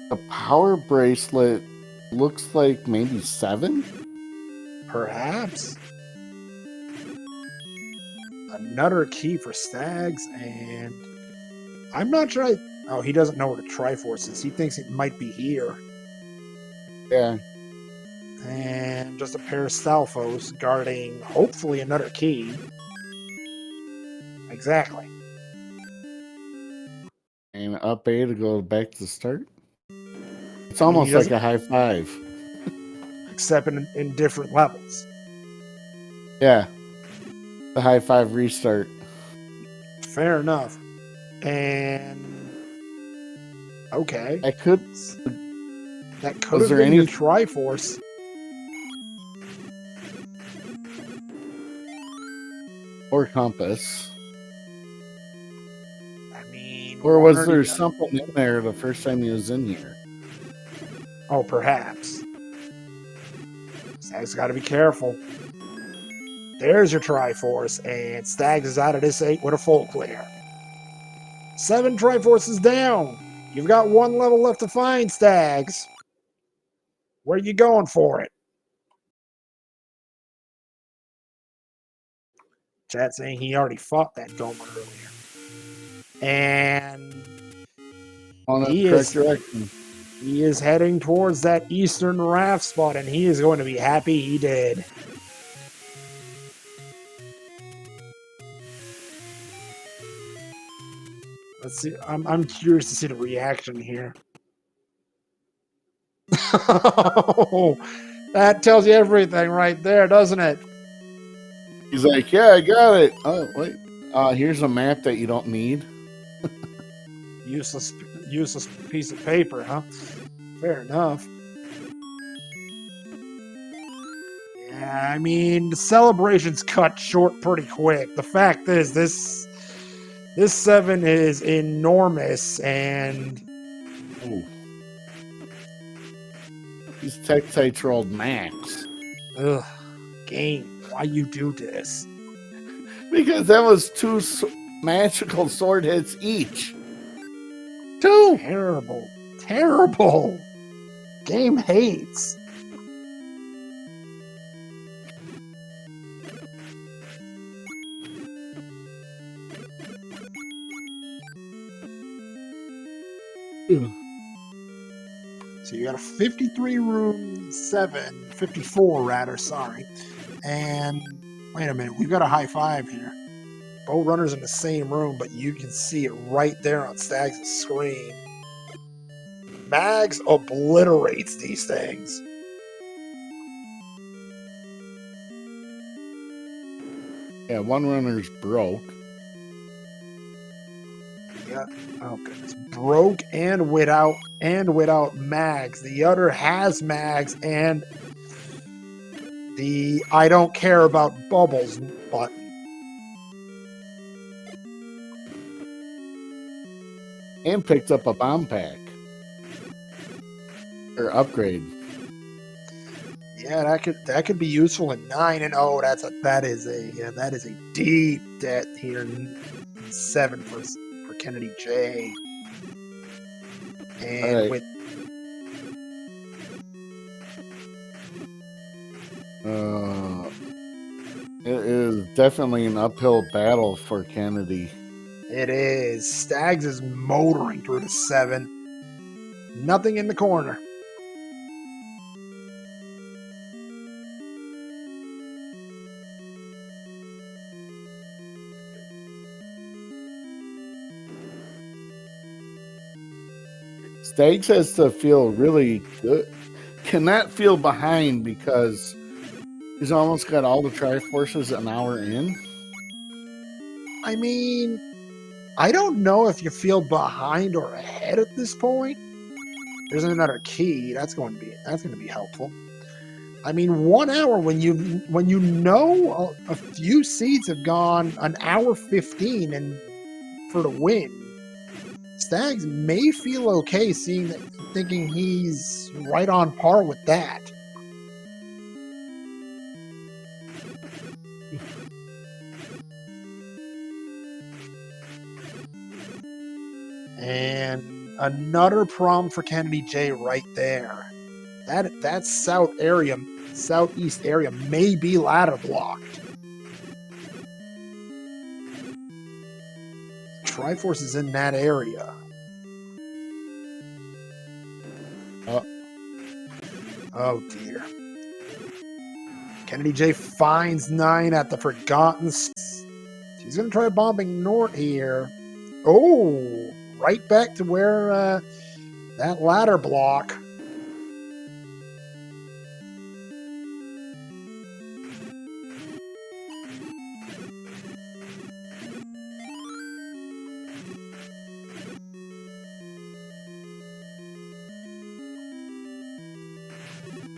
The power bracelet looks like maybe 7? Perhaps. Another key for Stags, and I'm not sure. He doesn't know where the Triforce is. He thinks it might be here. Yeah. And just a pair of Stalfos guarding, hopefully, another key. Exactly. And up A to go back to the start. It's almost like a high five. Except in different levels. Yeah. The high five restart. Fair enough. And okay. That could have been your Triforce. Or compass. I mean, or was there something in there the first time he was in here? Oh, perhaps. Stag's got to be careful. There's your Triforce, and Stags is out of this 8 with a full clear. 7 Triforces down. You've got 1 level left to find, Stags. Where are you going for it? Chat saying he already fought that Gomer earlier. And he is heading towards that eastern raft spot, and he is going to be happy he did. Let's see. I'm curious to see the reaction here. That tells you everything right there, doesn't it? He's like, yeah, I got it. Oh, wait. Here's a map that you don't need. Useless piece of paper, huh? Fair enough. Yeah, I mean, the celebration's cut short pretty quick. The fact is, this 7 is enormous, and ooh. He's Tektite rolled max. Ugh, game. Why you do this? Because that was 2 magical sword hits each. 2! Terrible. Terrible. Game hates. So you got a 53 room 7, 54 rather, sorry. And wait a minute, we've got a high 5 here. Bow Runner's in the same room, but you can see it right there on Stags' screen. Mags obliterates these things. Yeah, one runner's broke. Yeah. Oh goodness. Broke and without mags. The other has mags and the I don't care about bubbles button. And picked up a bomb pack. Or upgrade. Yeah, that could be useful in 9 and oh, that is a deep debt here in 7 for Kennedy J. And right. with it is definitely an uphill battle for Kennedy. it is Stags is motoring through the 7. Nothing in the corner. Stags has to feel really good. Cannot feel behind because he's almost got all the Triforces an hour in. I mean, I don't know if you feel behind or ahead at this point. There's another key. That's going to be helpful. I mean, 1 hour when you know a few seeds have gone an hour 15 and for the win. Stags may feel okay thinking he's right on par with that. And another problem for Kennedy J right there. That southeast area may be ladder blocked. Triforce is in that area. Oh dear. Kennedy J finds 9 at the Forgotten. She's going to try bombing north here. Oh, right back to where that ladder block.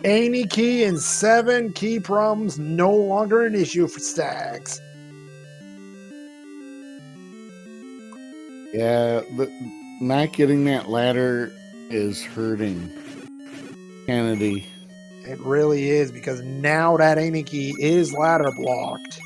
Any key and 7 key problems no longer an issue for Stags. Yeah, not getting that ladder is hurting Kennedy. It really is, because now that any key is ladder blocked.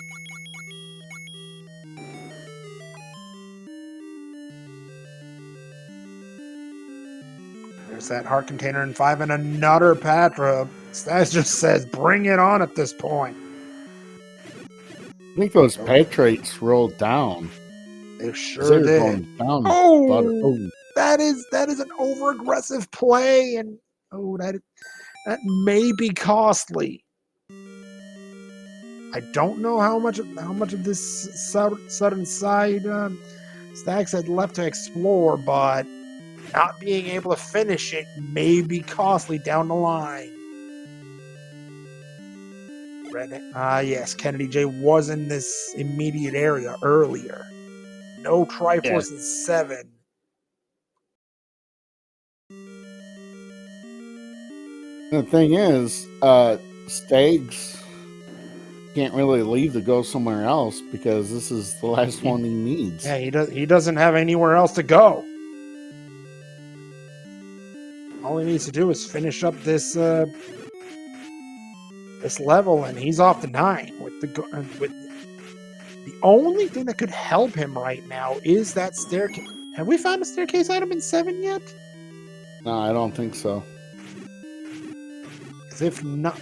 There's that heart container in 5 and another Patra. Stags just says, bring it on at this point. I think those Patrites rolled down. They sure did. Down, oh, that is an over-aggressive play, and that may be costly. I don't know how much of this southern side Stags had left to explore, but not being able to finish it may be costly down the line. Yes, Kennedy J was in this immediate area earlier. No Triforce in 7. The thing is, Stags can't really leave to go somewhere else because this is the last one he needs. Yeah, he doesn't have anywhere else to go. All he needs to do is finish up this level, and he's off to 9 with the only thing that could help him right now is that staircase. Have we found a staircase item in 7 yet? No, I don't think so. Because if not,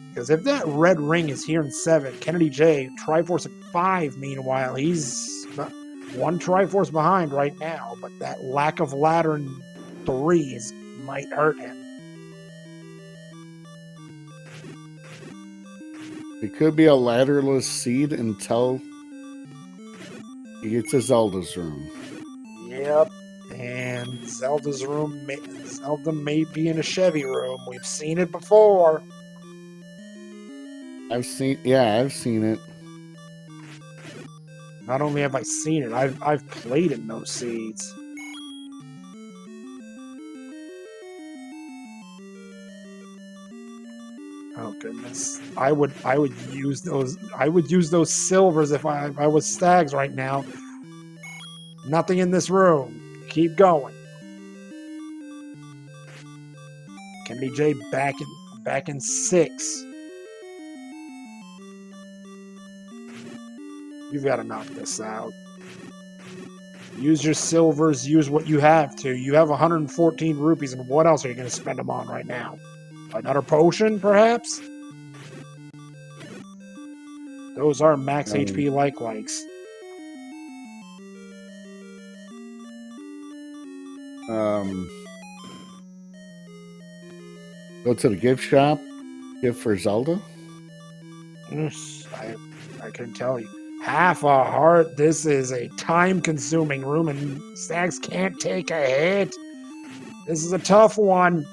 because if that red ring is here in 7, Kennedy J, Triforce at 5, meanwhile, he's 1 Triforce behind right now, but that lack of ladder in 3 might hurt him. It could be a ladderless seed until he gets to Zelda's room. Yep, and Zelda may be in a Chevy room. We've seen it before. I've seen it. Not only have I seen it, I've played in those seeds. Oh goodness! I would use those. I would use those silvers if I was Stags right now. Nothing in this room. Keep going. Kennedy J back in 6. You've got to knock this out. Use your silvers. Use what you have to. You have 114 rupees, and what else are you going to spend them on right now? Another potion, perhaps? Those are max HP likes. Go to the gift shop. Gift for Zelda. Yes, I can tell you. Half a heart. This is a time-consuming room, and Stags can't take a hit. This is a tough one.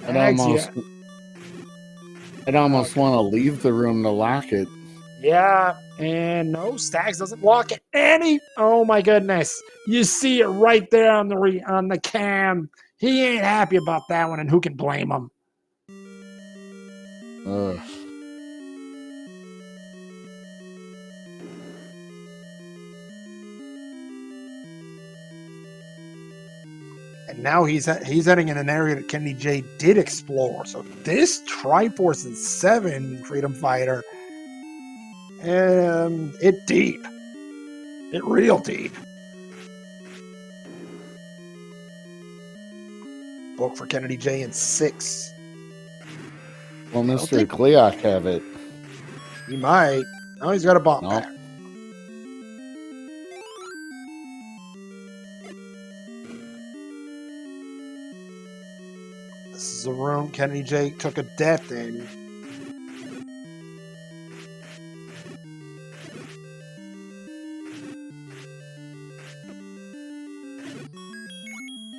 I'd almost want to leave the room to lock it. Yeah, and no, Stags doesn't lock it. Oh my goodness! You see it right there on the cam. He ain't happy about that one, and who can blame him? Ugh. And now he's heading in an area that Kennedy J did explore. So this Triforce and 7 Freedom Fighter, it deep. It real deep. Book for Kennedy J in 6. Will Mr. Gleok have it? He might. No, he's got a bomb pack. This is a room Kennedy J took a death in.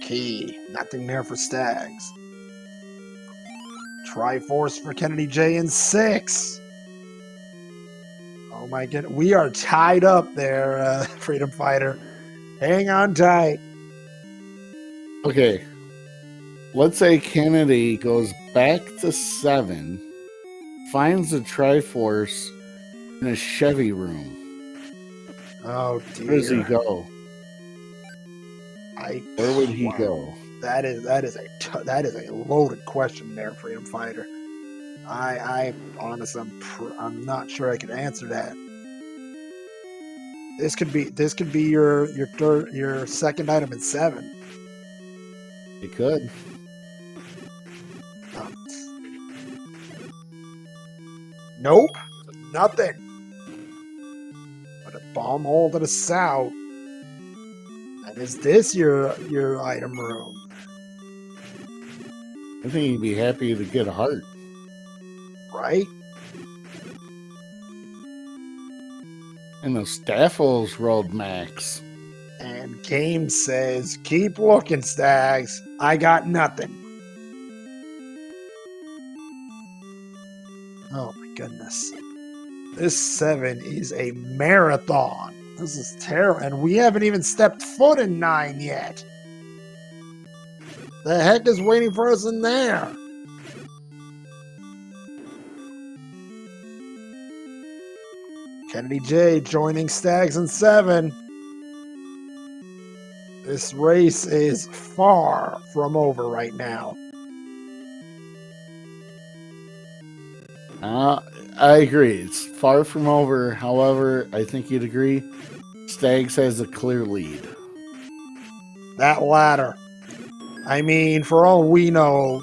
Key. Nothing there for Stags. Triforce for Kennedy J in 6. Oh my goodness. We are tied up there, Freedom Fighter. Hang on tight. Okay. Let's say Kennedy goes back to 7, finds a Triforce in a Chevy room. Oh dear. Where does he go? Where would he go? That is a loaded question there, Freedom Fighter. I honestly, I'm not sure I can answer that. This could be your second item in 7. It could. Nope, nothing. But a bomb hole to the south. And is this your item room? I think he'd be happy to get a heart. Right? And the Staffles rolled max. And Game says, keep looking, Stags. I got nothing. Oh my goodness. This 7 is a marathon. This is terrible. And we haven't even stepped foot in 9 yet. The heck is waiting for us in there? Kennedy J joining Stags in 7. This race is far from over right now. I agree. It's far from over. However, I think you'd agree, Stags has a clear lead. That ladder. I mean, for all we know,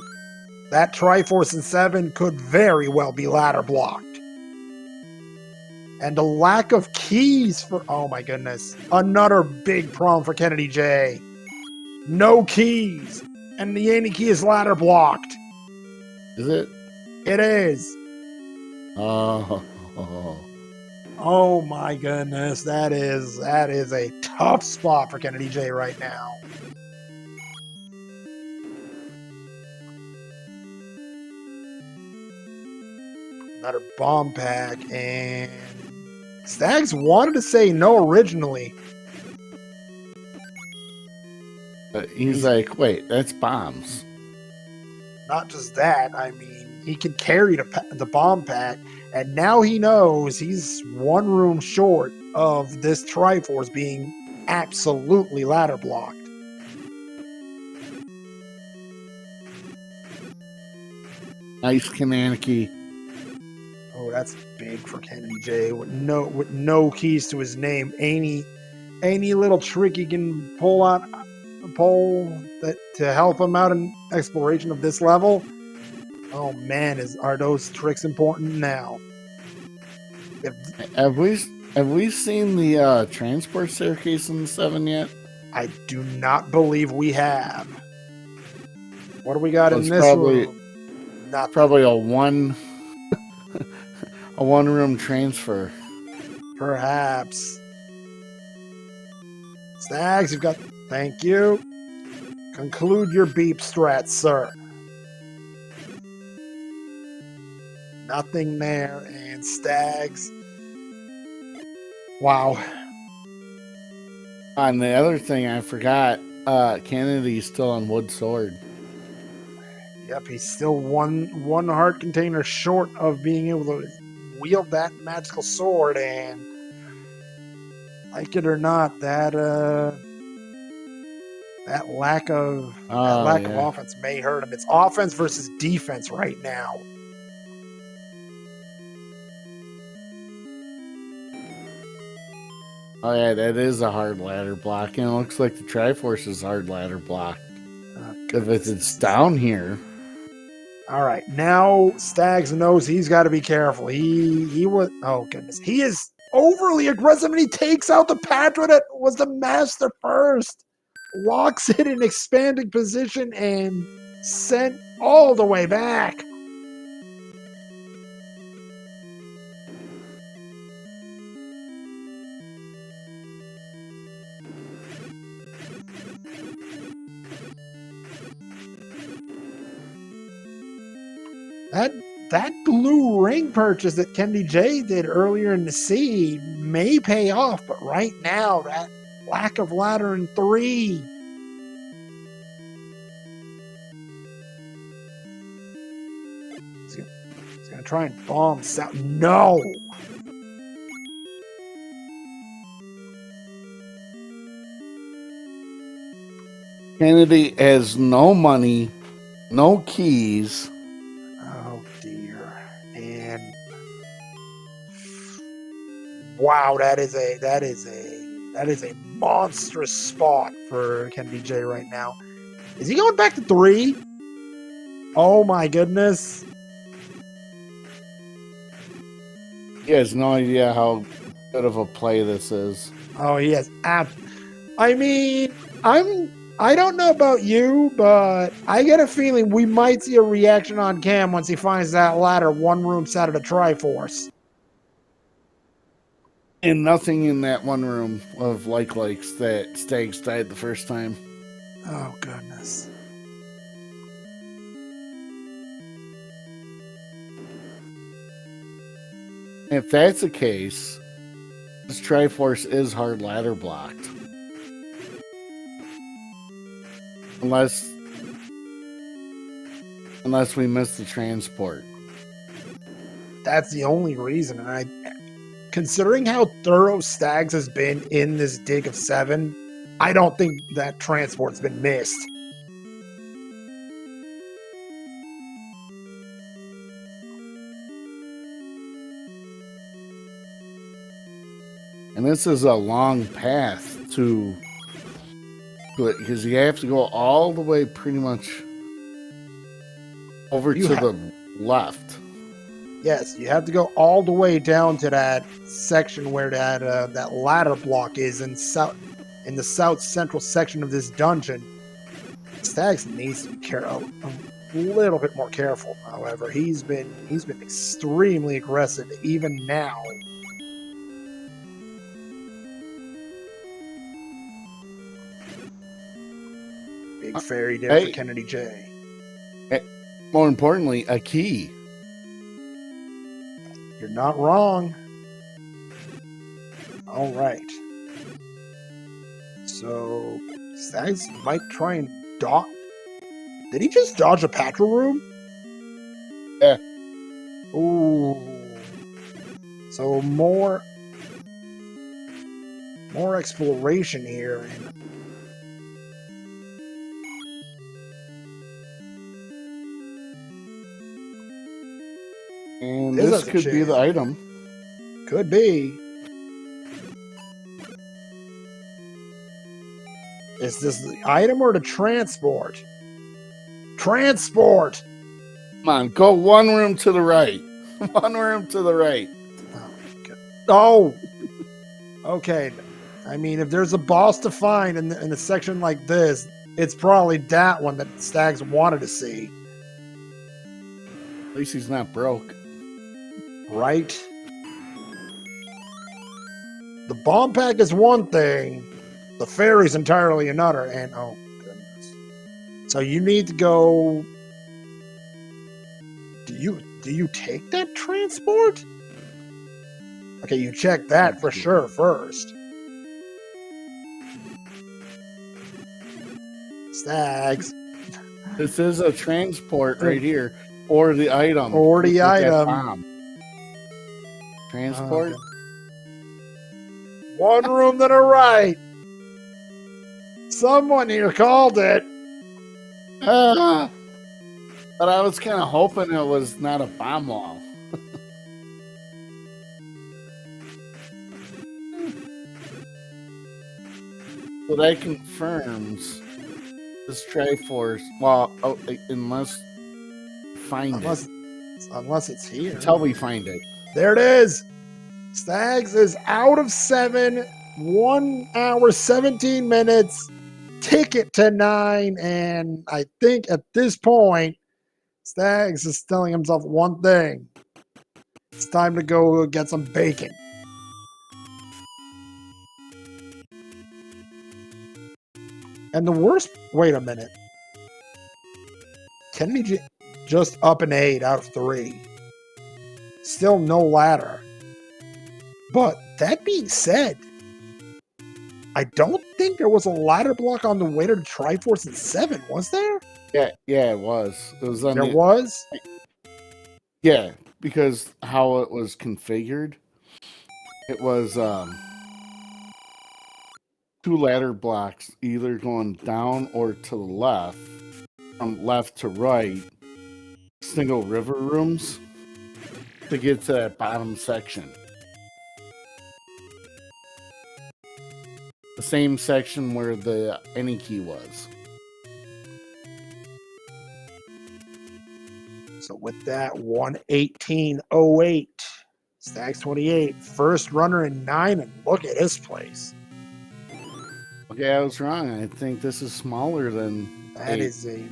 that Triforce in 7 could very well be ladder blocked. And the lack of keys for... Oh my goodness. Another big problem for Kennedy J. No keys. And the only key is ladder blocked. Is it? It is. Oh. Oh my goodness. That is a tough spot for Kennedy J right now. Another bomb pack, and Stags wanted to say no originally. He's like, wait, that's bombs. Not just that, I mean, he can carry the bomb pack, And now he knows he's one room short of this Triforce being absolutely ladder blocked. Nice Kananaki. Oh, that's big for Kennedy J. With no keys to his name. Any little trick he can pull that to help him out in exploration of this level. Oh man, are those tricks important now? Have we seen the transport staircase in the 7 yet? I do not believe we have. What do we got in this probably, room? Nothing. Probably a one room transfer. Perhaps. Stags, you've got. Thank you. Conclude your beep strat, sir. Nothing there, and Stags. Wow. And the other thing I forgot, Kennedy's still on wood sword. Yep, he's still one heart container short of being able to wield that magical sword, and like it or not, that lack of offense may hurt him. It's offense versus defense right now. Oh yeah, that is a hard ladder block, and it looks like the Triforce is hard ladder block. If it's down here. All right, now Stags knows he's got to be careful. He was, oh goodness, he is overly aggressive, and he takes out the Patra that was the master first, locks it in expanding position, and sent all the way back. That blue ring purchase that Kennedy J did earlier in the seed may pay off, but right now, that lack of ladder in 3. He's going to try and bomb South. No! Kennedy has no money, no keys. Oh dear. And wow, that is a monstrous spot for Kennedy J right now. Is he going back to 3? Oh my goodness. He has no idea how good of a play this is. Oh, he has. I mean, I don't know about you, but I get a feeling we might see a reaction on cam once he finds that ladder one room set of the Triforce. And nothing in that one room of likes that Stags died the first time. Oh, goodness. If that's the case, this Triforce is hard ladder blocked. Unless we miss the transport. That's the only reason. And considering how thorough Stags has been in this dig of 7, I don't think that transport's been missed. And this is a long path to it because you have to go all the way pretty much over to the left. Yes, you have to go all the way down to that section where that ladder block is in the south central section of this dungeon. Stags needs to be a little bit more careful. However, he's been extremely aggressive even now. Big fairy there for Kennedy J. More importantly, a key. You're not wrong. All right. So, Stags might try and dodge. Did he just dodge a Patra room? Yeah. Ooh. So more exploration here. And This this has a could be the chance. item. Could be. Is this the item or the transport? Transport! Come on, go one room to the right. One room to the right. Oh! Okay. I mean, if there's a boss to find in a section like this, it's probably that one that Stags wanted to see. At least he's not broke. Right? The bomb pack is one thing, the fairy's entirely another, and oh goodness. So you need to go. Do you take that transport? Okay, you check that for sure first. Stags. This is a transport right here, or the item. Or the with that item. bomb. Transport. Okay. One room to the right. Someone here called it. But I was kind of hoping it was not a bomb wall. So that confirms this Triforce. Well, unless Unless it's here. Until we find it. There it is. Stags is out of 7. 1 hour, 17 minutes. Ticket to 9. And I think at this point, Stags is telling himself one thing. It's time to go get some bacon. And the worst... Wait a minute. Kennedy just up an 8 out of 3. Still no ladder. But that being said, I don't think there was a ladder block on the way to the Triforce in 7, was there? Yeah, it was. It was on was? Yeah, because how it was configured, it was 2 ladder blocks either going down or to the left, from left to right, single river rooms to get to that bottom section. The same section where the any key was. So with that, 1:18:08, Stags28, first runner in 9, and look at this place. Okay, I was wrong. I think this is smaller than that is a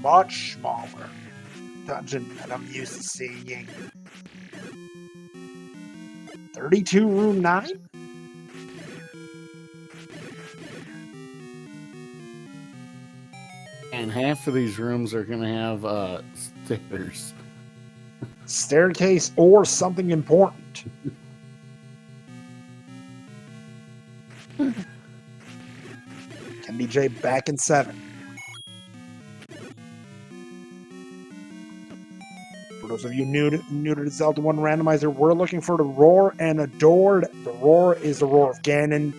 much smaller dungeon that I'm used to seeing. 32 room 9? And half of these rooms are going to have stairs. Staircase or something important. Kennedy J back in 7. For those of you new to the Zelda 1 randomizer, we're looking for the Roar and Adored. The Roar is the Roar of Ganon.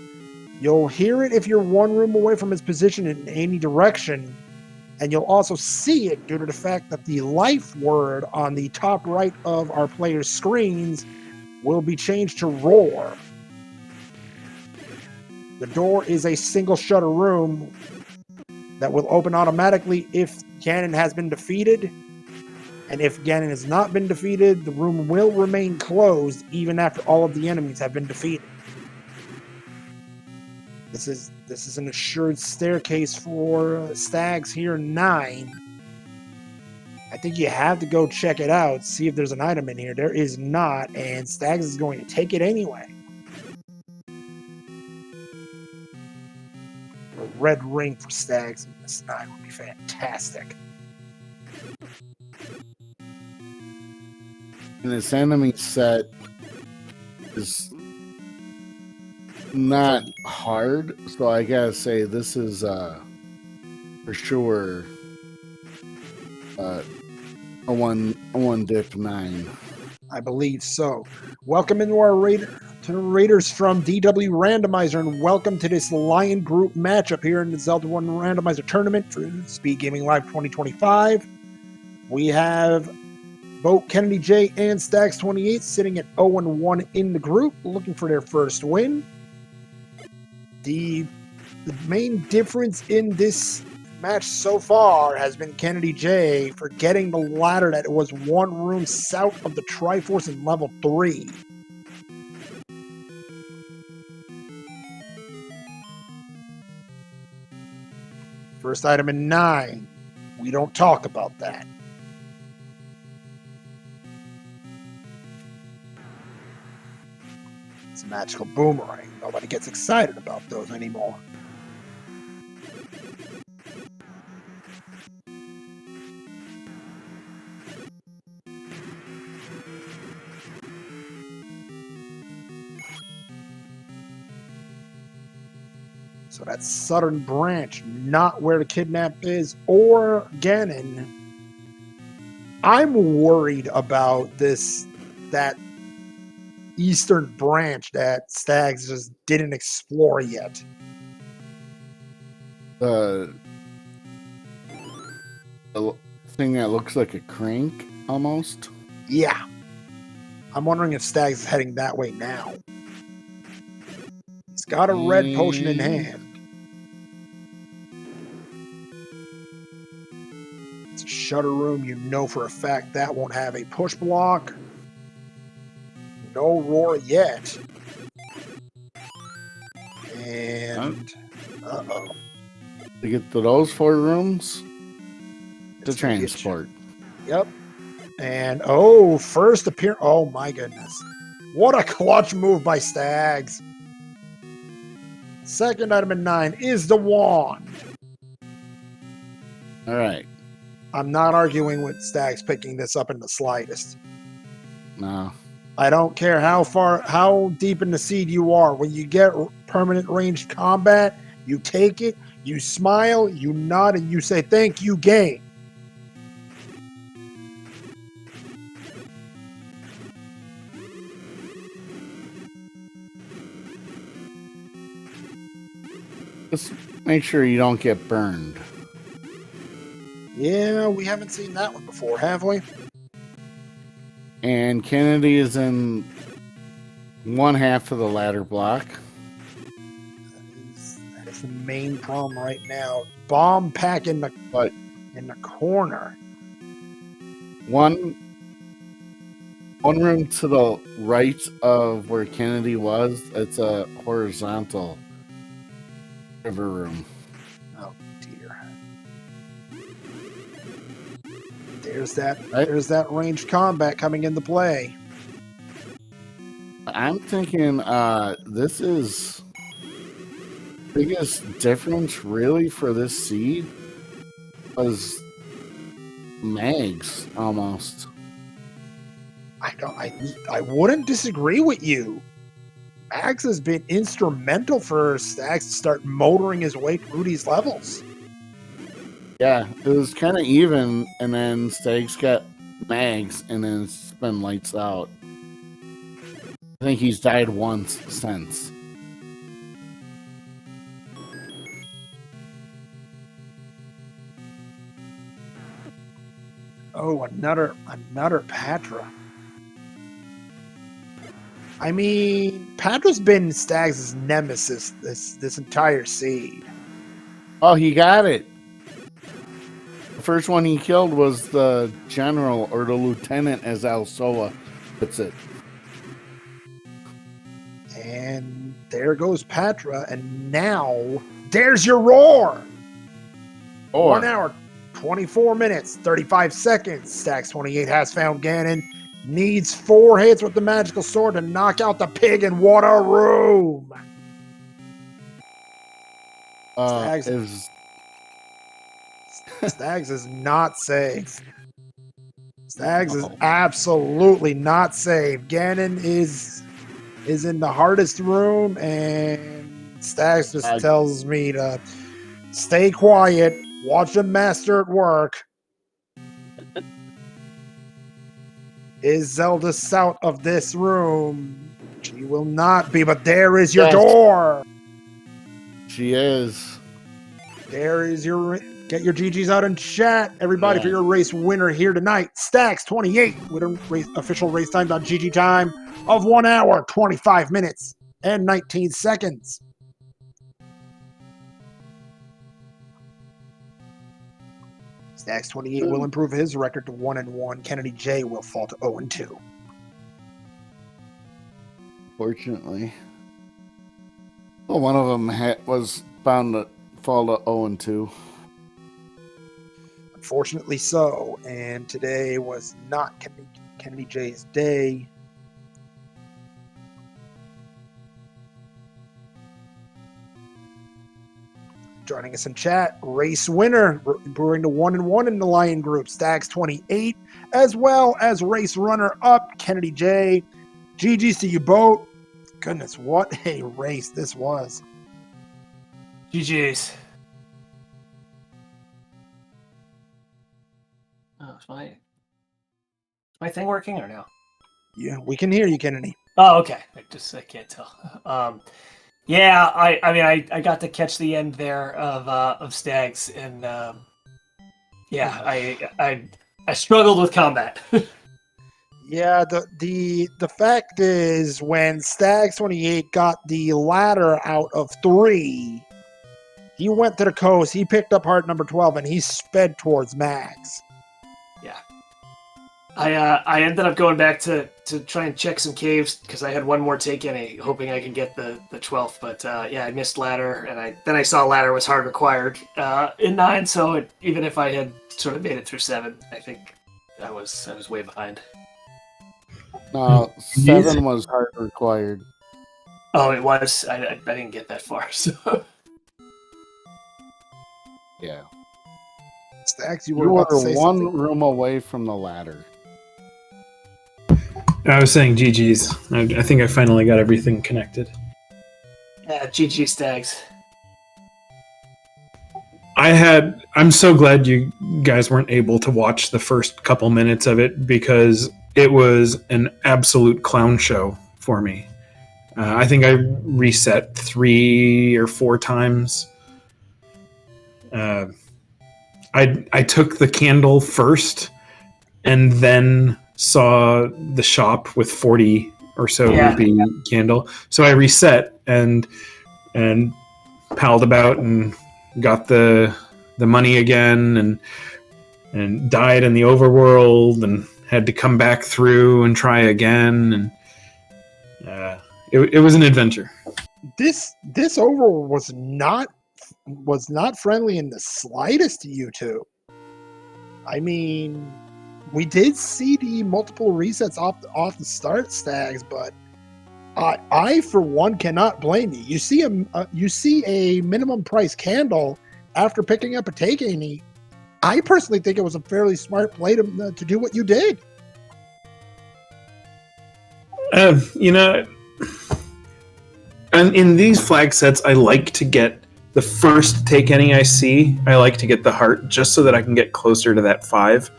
You'll hear it if you're 1 room away from its position in any direction. And you'll also see it due to the fact that the life word on the top right of our players' screens will be changed to Roar. The door is a single shutter room that will open automatically if Ganon has been defeated. And if Ganon has not been defeated, the room will remain closed even after all of the enemies have been defeated. This is an assured staircase for Stags here 9. I think you have to go check it out, see if there's an item in here. There is not, and Stags is going to take it anyway. A red ring for Stags in this 9 would be fantastic. And this enemy set is not hard, so I gotta say this is for sure a one dip 9. I believe so. Welcome into our Raiders from DW Randomizer, and welcome to this Lion Group matchup here in the Zelda 1 Randomizer tournament for Speed Gaming Live 2025. We have both Kennedy J and Stags28 sitting at 0-1 in the group, looking for their first win. The main difference in this match so far has been Kennedy J for getting the ladder that was one room south of the Triforce in level 3. First item in 9. We don't talk about that. It's a magical boomerang. Nobody gets excited about those anymore. So that's Southern Branch, not where the kidnap is, or Ganon. I'm worried about that Eastern Branch that Stags just didn't explore yet. The thing that looks like a crank, almost? Yeah. I'm wondering if Stags is heading that way now. He's got a red potion in hand. It's a shutter room. You know for a fact that won't have a push block. No roar yet. And uh-oh. To get to those 4 rooms to transport. Yep. And oh, first appearance. Oh my goodness. What a clutch move by Stags. Second item in 9 is the wand. All right. I'm not arguing with Stags picking this up in the slightest. No. I don't care how deep in the seed you are. When you get permanent ranged combat, you take it, you smile, you nod, and you say, thank you, game. Just make sure you don't get burned. Yeah, we haven't seen that one before, have we? And Kennedy is in one half of the ladder block. That is the main problem right now. Bomb pack in the corner. One room to the right of where Kennedy was, it's a horizontal river room. Oh dear. There's that ranged combat coming into play. I'm thinking this is biggest difference really for this seed was mags almost. I wouldn't disagree with you. Mags has been instrumental for Stags to start motoring his way through these levels. Yeah, it was kind of even, and then Stags got mags, and then it's been lights out. I think he's died once since. Oh, another Patra. I mean, Patra's been Stags' nemesis this entire seed. Oh, he got it. The first one he killed was the general or the lieutenant, as Alsoa puts it. And there goes Patra, and now there's your roar. 1 hour, 24 minutes, 35 seconds. Stags28 has found Ganon. Needs 4 hits with the magical sword to knock out the pig, and what a room! Stags is not safe. Stags is absolutely not safe. Ganon is in the hardest room, and Stags just tells me to stay quiet, watch the master at work. Is Zelda south of this room? She will not be, but there is your Yes. door. She is. There is your... Get your GGs out in chat, everybody, for Yeah. your race winner here tonight. Stags28 with a official race time on GG time of 1 hour, 25 minutes, and 19 seconds. Stags28 will improve his record to 1-1. Kennedy J will fall to 0-2. Fortunately. Well, one of them was bound to fall to 0-2. Unfortunately so, and today was not Kennedy J's day. Joining us in chat, race winner, improving to 1-1 in the Lion Group, Stags28, as well as race runner-up, Kennedy J. GG's to you both. Goodness, what a race this was. GG's. Oh, is my thing working or no? Yeah, we can hear you, Kennedy. Oh, okay. I can't tell. Yeah, I mean, I got to catch the end there of Stags, and yeah, I struggled with combat. Yeah, the fact is, when Stags28 got the ladder out of 3, he went to the coast, he picked up heart number 12, and he sped towards Max. Yeah. I ended up going back to try and check some caves because I had one more take in, hoping I could get the 12th. But yeah, I missed ladder, and then I saw ladder was hard required in 9. So even if I had sort of made it through 7, I think I was way behind. No, 7 was hard required. Oh, it was. I didn't get that far. So Yeah. Stags, You were were about to say one something? room away from the ladder. I was saying GG's. I think I finally got everything connected. yeah, GG Stags. I'm so glad you guys weren't able to watch the first couple minutes of it because it was an absolute clown show for me. I think I reset 3 or 4 times. I took the candle first and then saw the shop with 40 or so rupee candle. So I reset and palled about and got the money again and died in the overworld and had to come back through and try again, and it was an adventure. This overworld was not friendly in the slightest to you two. I mean, we did see the multiple resets off the start, Stags, but I for one cannot blame you. You see a minimum price candle after picking up a taking. I personally think it was a fairly smart play to do what you did. And in these flag sets, I like to get the first take any I see. I like to get the heart just so that I can get closer to that 5.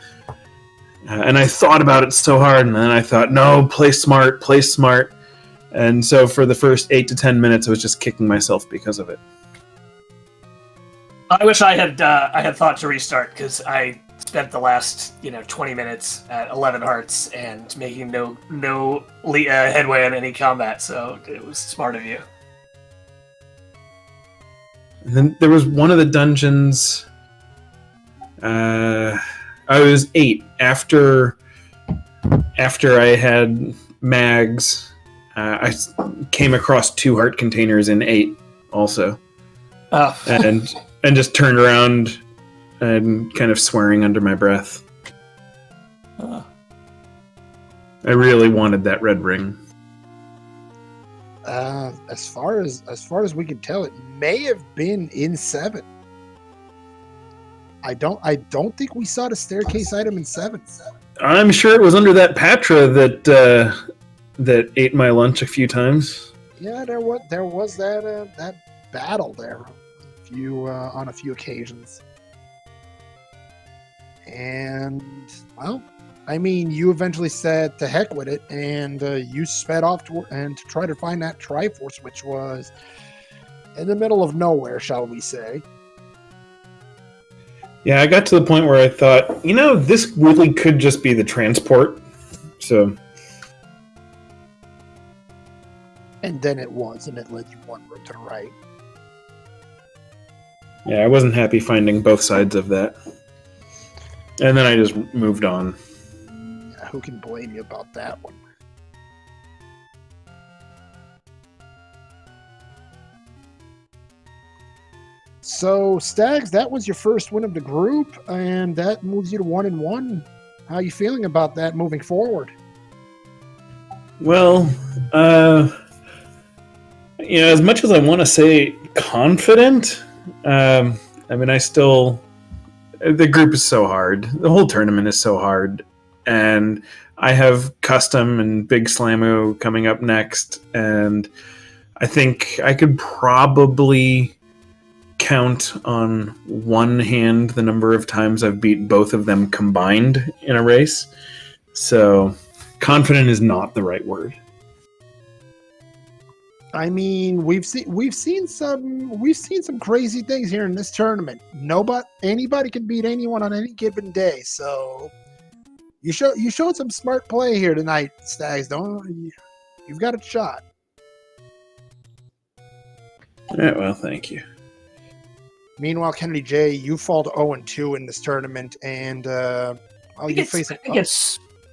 And I thought about it so hard, and then I thought, no, play smart. And so for the first 8 to 10 minutes, I was just kicking myself because of it. I wish I had thought to restart because I spent the last 20 minutes at 11 hearts and making no headway on any combat. So it was smart of you. And then there was one of the dungeons. I was 8 after I had mags. I came across 2 heart containers in 8 also. Oh. and just turned around and kind of swearing under my breath. I really wanted that red ring. As far as we can tell, it may have been in 7. I don't think we saw the staircase item in 7. I'm sure it was under that Patra that ate my lunch a few times. Yeah, there was that battle there on a few occasions. And well, I mean, you eventually said to heck with it, and you sped off to try to find that Triforce, which was in the middle of nowhere, shall we say. Yeah, I got to the point where I thought, this really could just be the transport. So. And then it was, and it led you one room to the right. Yeah, I wasn't happy finding both sides of that. And then I just moved on. Yeah, who can blame you about that one? So, Stags, that was your first win of the group, and that moves you to 1-1. How are you feeling about that moving forward? Well, as much as I want to say confident, I still... The group is so hard. The whole tournament is so hard. And I have Custom and Big Slamu coming up next, and I think I could probably count on one hand the number of times I've beat both of them combined in a race. So confident is not the right word. I mean, we've seen some crazy things here in this tournament. Anybody can beat anyone on any given day. So you showed some smart play here tonight, Stags. You've got a shot. Yeah, well, thank you. Meanwhile, Kennedy J, you fall to 0-2 in this tournament, and I think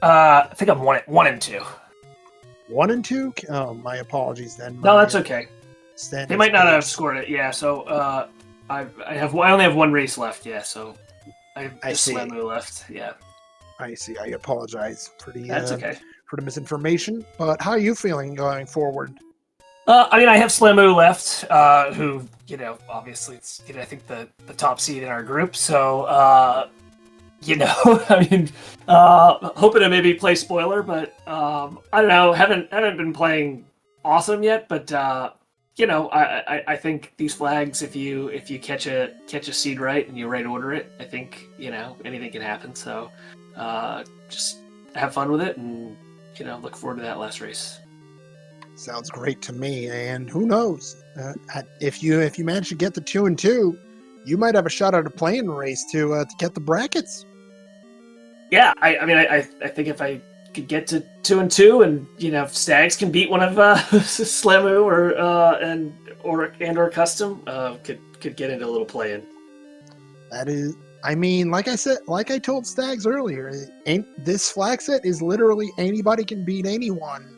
I'm 1-2. 1-2? Oh, my apologies then. No, that's okay. They might not have scored it. Yeah, so I only have one race left. Yeah, so I have just Slamu left. Yeah, I see. I apologize for the that's okay for the misinformation. But how are you feeling going forward? I have Slamu left, who obviously it's I think the top seed in our group. So hoping to maybe play spoiler, but I don't know. Haven't been playing awesome yet, but I think these flags, if you catch a seed right and you right order it, I think anything can happen. So just have fun with it, and look forward to that last race. Sounds great to me. And who knows, if you manage to get the 2-2, you might have a shot at a playing race to get the brackets. Yeah, I think if I could get to 2-2, and if Stags can beat one of Slamu or Custom, could get into a little play-in. That is, like I said, like I told Stags earlier, this flag set is literally anybody can beat anyone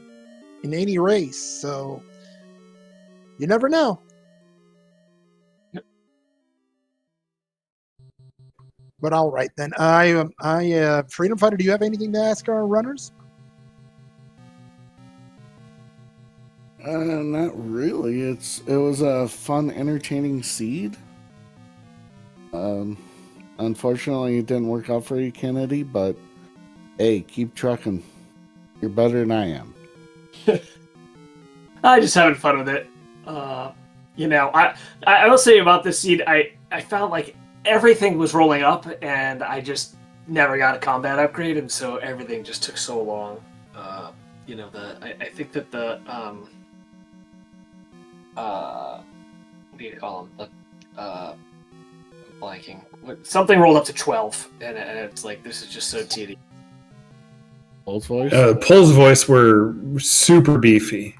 in any race, so you never know. But all right then. Freedom Fighter, do you have anything to ask our runners? Not really. It was a fun, entertaining seed. Unfortunately, it didn't work out for you, Kennedy. But hey, keep trucking. You're better than I am. I just having fun with it. I will say about this seed, I found like everything was rolling up, and I just never got a combat upgrade, and so everything just took so long. I think that the what do you call them? I'm blanking. Something rolled up to 12, and it's like this is just so tedious. Pulse voice. Pulse voice were super beefy.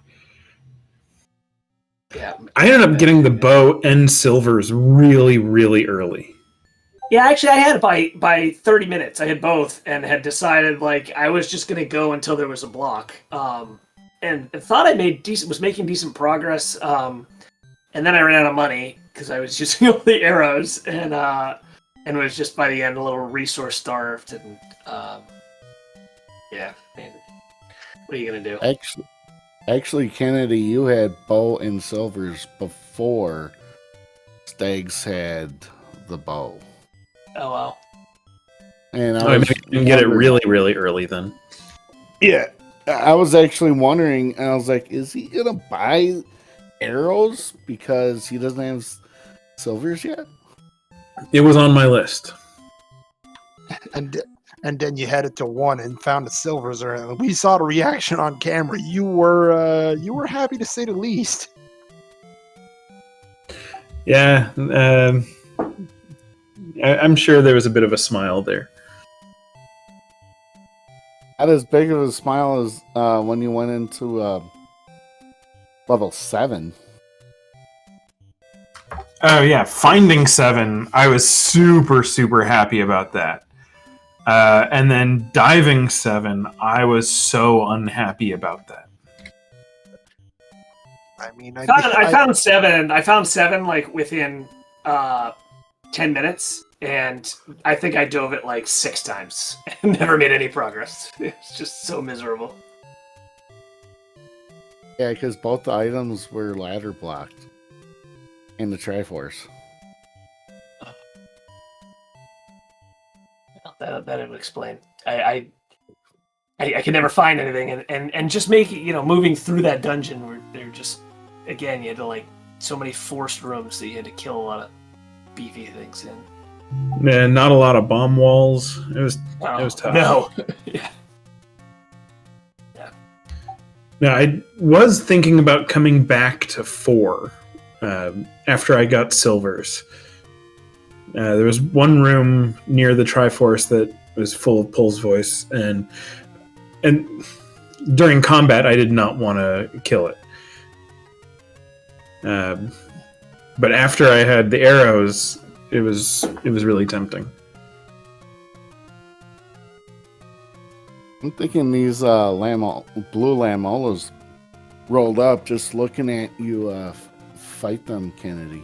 Yeah, I ended up getting the bow and silvers really, really early. Yeah, actually, I had it by 30 minutes. I had both, and had decided like I was just gonna go until there was a block. And thought I was making decent progress. And then I ran out of money because I was using all the arrows, and was just by the end a little resource starved. And yeah, man, what are you gonna do? Actually, Kennedy, you had bow and silvers before Stags had the bow. Oh wow! And I didn't get it really, really early then. Yeah, I was actually wondering. And I was like, is he gonna buy arrows because he doesn't have silvers yet? It was on my list. And and then you headed to 1 and found the silvers. Or we saw the reaction on camera. You were happy to say the least. Yeah, I'm sure there was a bit of a smile there. Not as big of a smile as when you went into level 7. Oh yeah, finding 7. I was super happy about that. And then diving 7, I was so unhappy about that. I mean, I found 7. I found 7 like within 10 minutes, and I think I dove it like 6 times and never made any progress. It's just so miserable. Yeah, because both the items were ladder blocked in the Triforce. That would explain. I could never find anything, and just making, moving through that dungeon where they're just, again, you had to like so many forced rooms that you had to kill a lot of beefy things in. Yeah, not a lot of bomb walls. It was tough. No. Yeah. Now, I was thinking about coming back to 4 after I got silvers. There was one room near the Triforce that was full of Pull's voice, and during combat, I did not want to kill it. But after I had the arrows, it was really tempting. I'm thinking these blue Lamolas rolled up just looking at you fight them, Kennedy.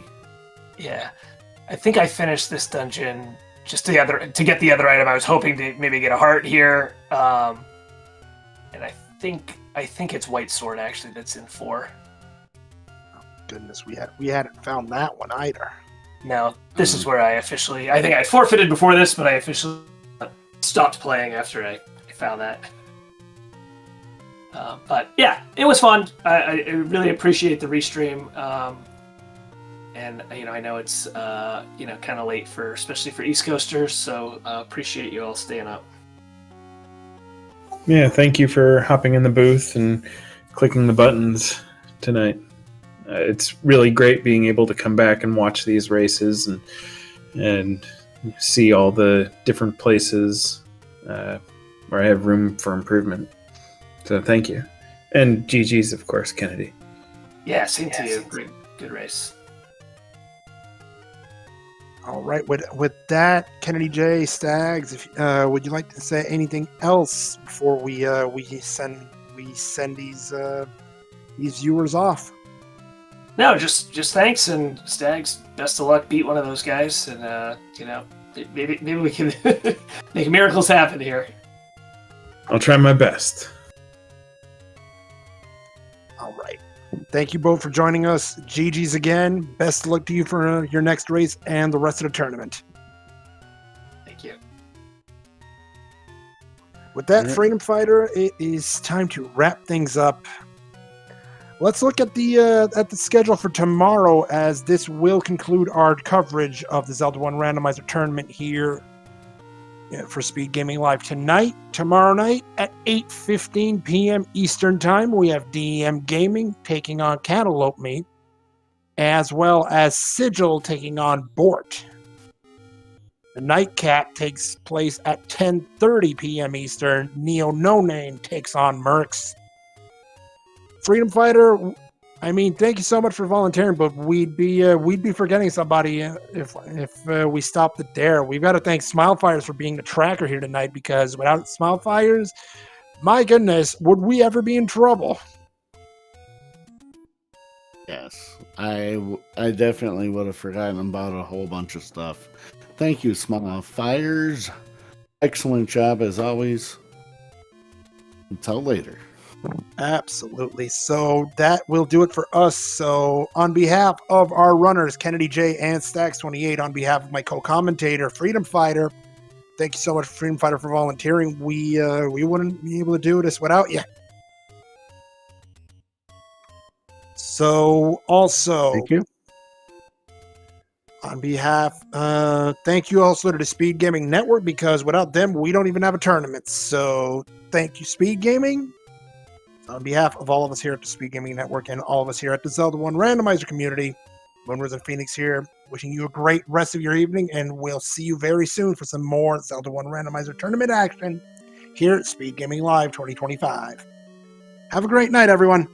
Yeah. I think I finished this dungeon just to get the other item. I was hoping to maybe get a heart here. And I think it's White Sword actually that's in 4. Goodness, we hadn't found that one either. No, this is where I think I forfeited before this, but I officially stopped playing after I found that. But yeah, it was fun. I really appreciate the restream. And I know it's kind of late especially for East Coasters, so appreciate you all staying up. Yeah, thank you for hopping in the booth and clicking the buttons tonight. It's really great being able to come back and watch these races and see all the different places where I have room for improvement. So thank you. And GG's, of course, Kennedy. Yeah, same to you. Good race. All right, with that, Kennedy J, Stags, if, would you like to say anything else before we send these viewers off? No, just thanks, and Stags, best of luck. Beat one of those guys, and maybe we can make miracles happen here. I'll try my best. All right. Thank you both for joining us. GG's again. Best of luck to you for your next race and the rest of the tournament. Thank you. With that, Freedom Fighter, it is time to wrap things up. Let's look at the schedule for tomorrow, as this will conclude our coverage of the Zelda 1 Randomizer tournament here for Speedgaming Live tonight. Tomorrow night at 8:15 p.m. Eastern Time, we have DEM Gaming taking on Cantaloupe Meat, as well as Sigil taking on Bort. The Nightcap takes place at 10:30 p.m. Eastern. Neo No Name takes on Mercs. Freedom Fighter, I mean, thank you so much for volunteering, but we'd be forgetting somebody if we stopped it there. We've got to thank Smilefires for being the tracker here tonight, because without Smilefires, my goodness, would we ever be in trouble? Yes, I definitely would have forgotten about a whole bunch of stuff. Thank you, Smilefires. Excellent job as always. Until later. Absolutely. So that will do it for us. So on behalf of our runners, Kennedy J and Stags28, on behalf of my co-commentator, Freedom Fighter, thank you so much, Freedom Fighter, for volunteering. We wouldn't be able to do this without you. So also, thank you. On behalf, thank you also to the Speed Gaming Network, because without them, we don't even have a tournament. So thank you, Speed Gaming. On behalf of all of us here at the Speed Gaming Network and all of us here at the Zelda 1 Randomizer community, Moonrose and Phoenix here, wishing you a great rest of your evening, and we'll see you very soon for some more Zelda 1 Randomizer tournament action here at Speed Gaming Live 2025. Have a great night, everyone.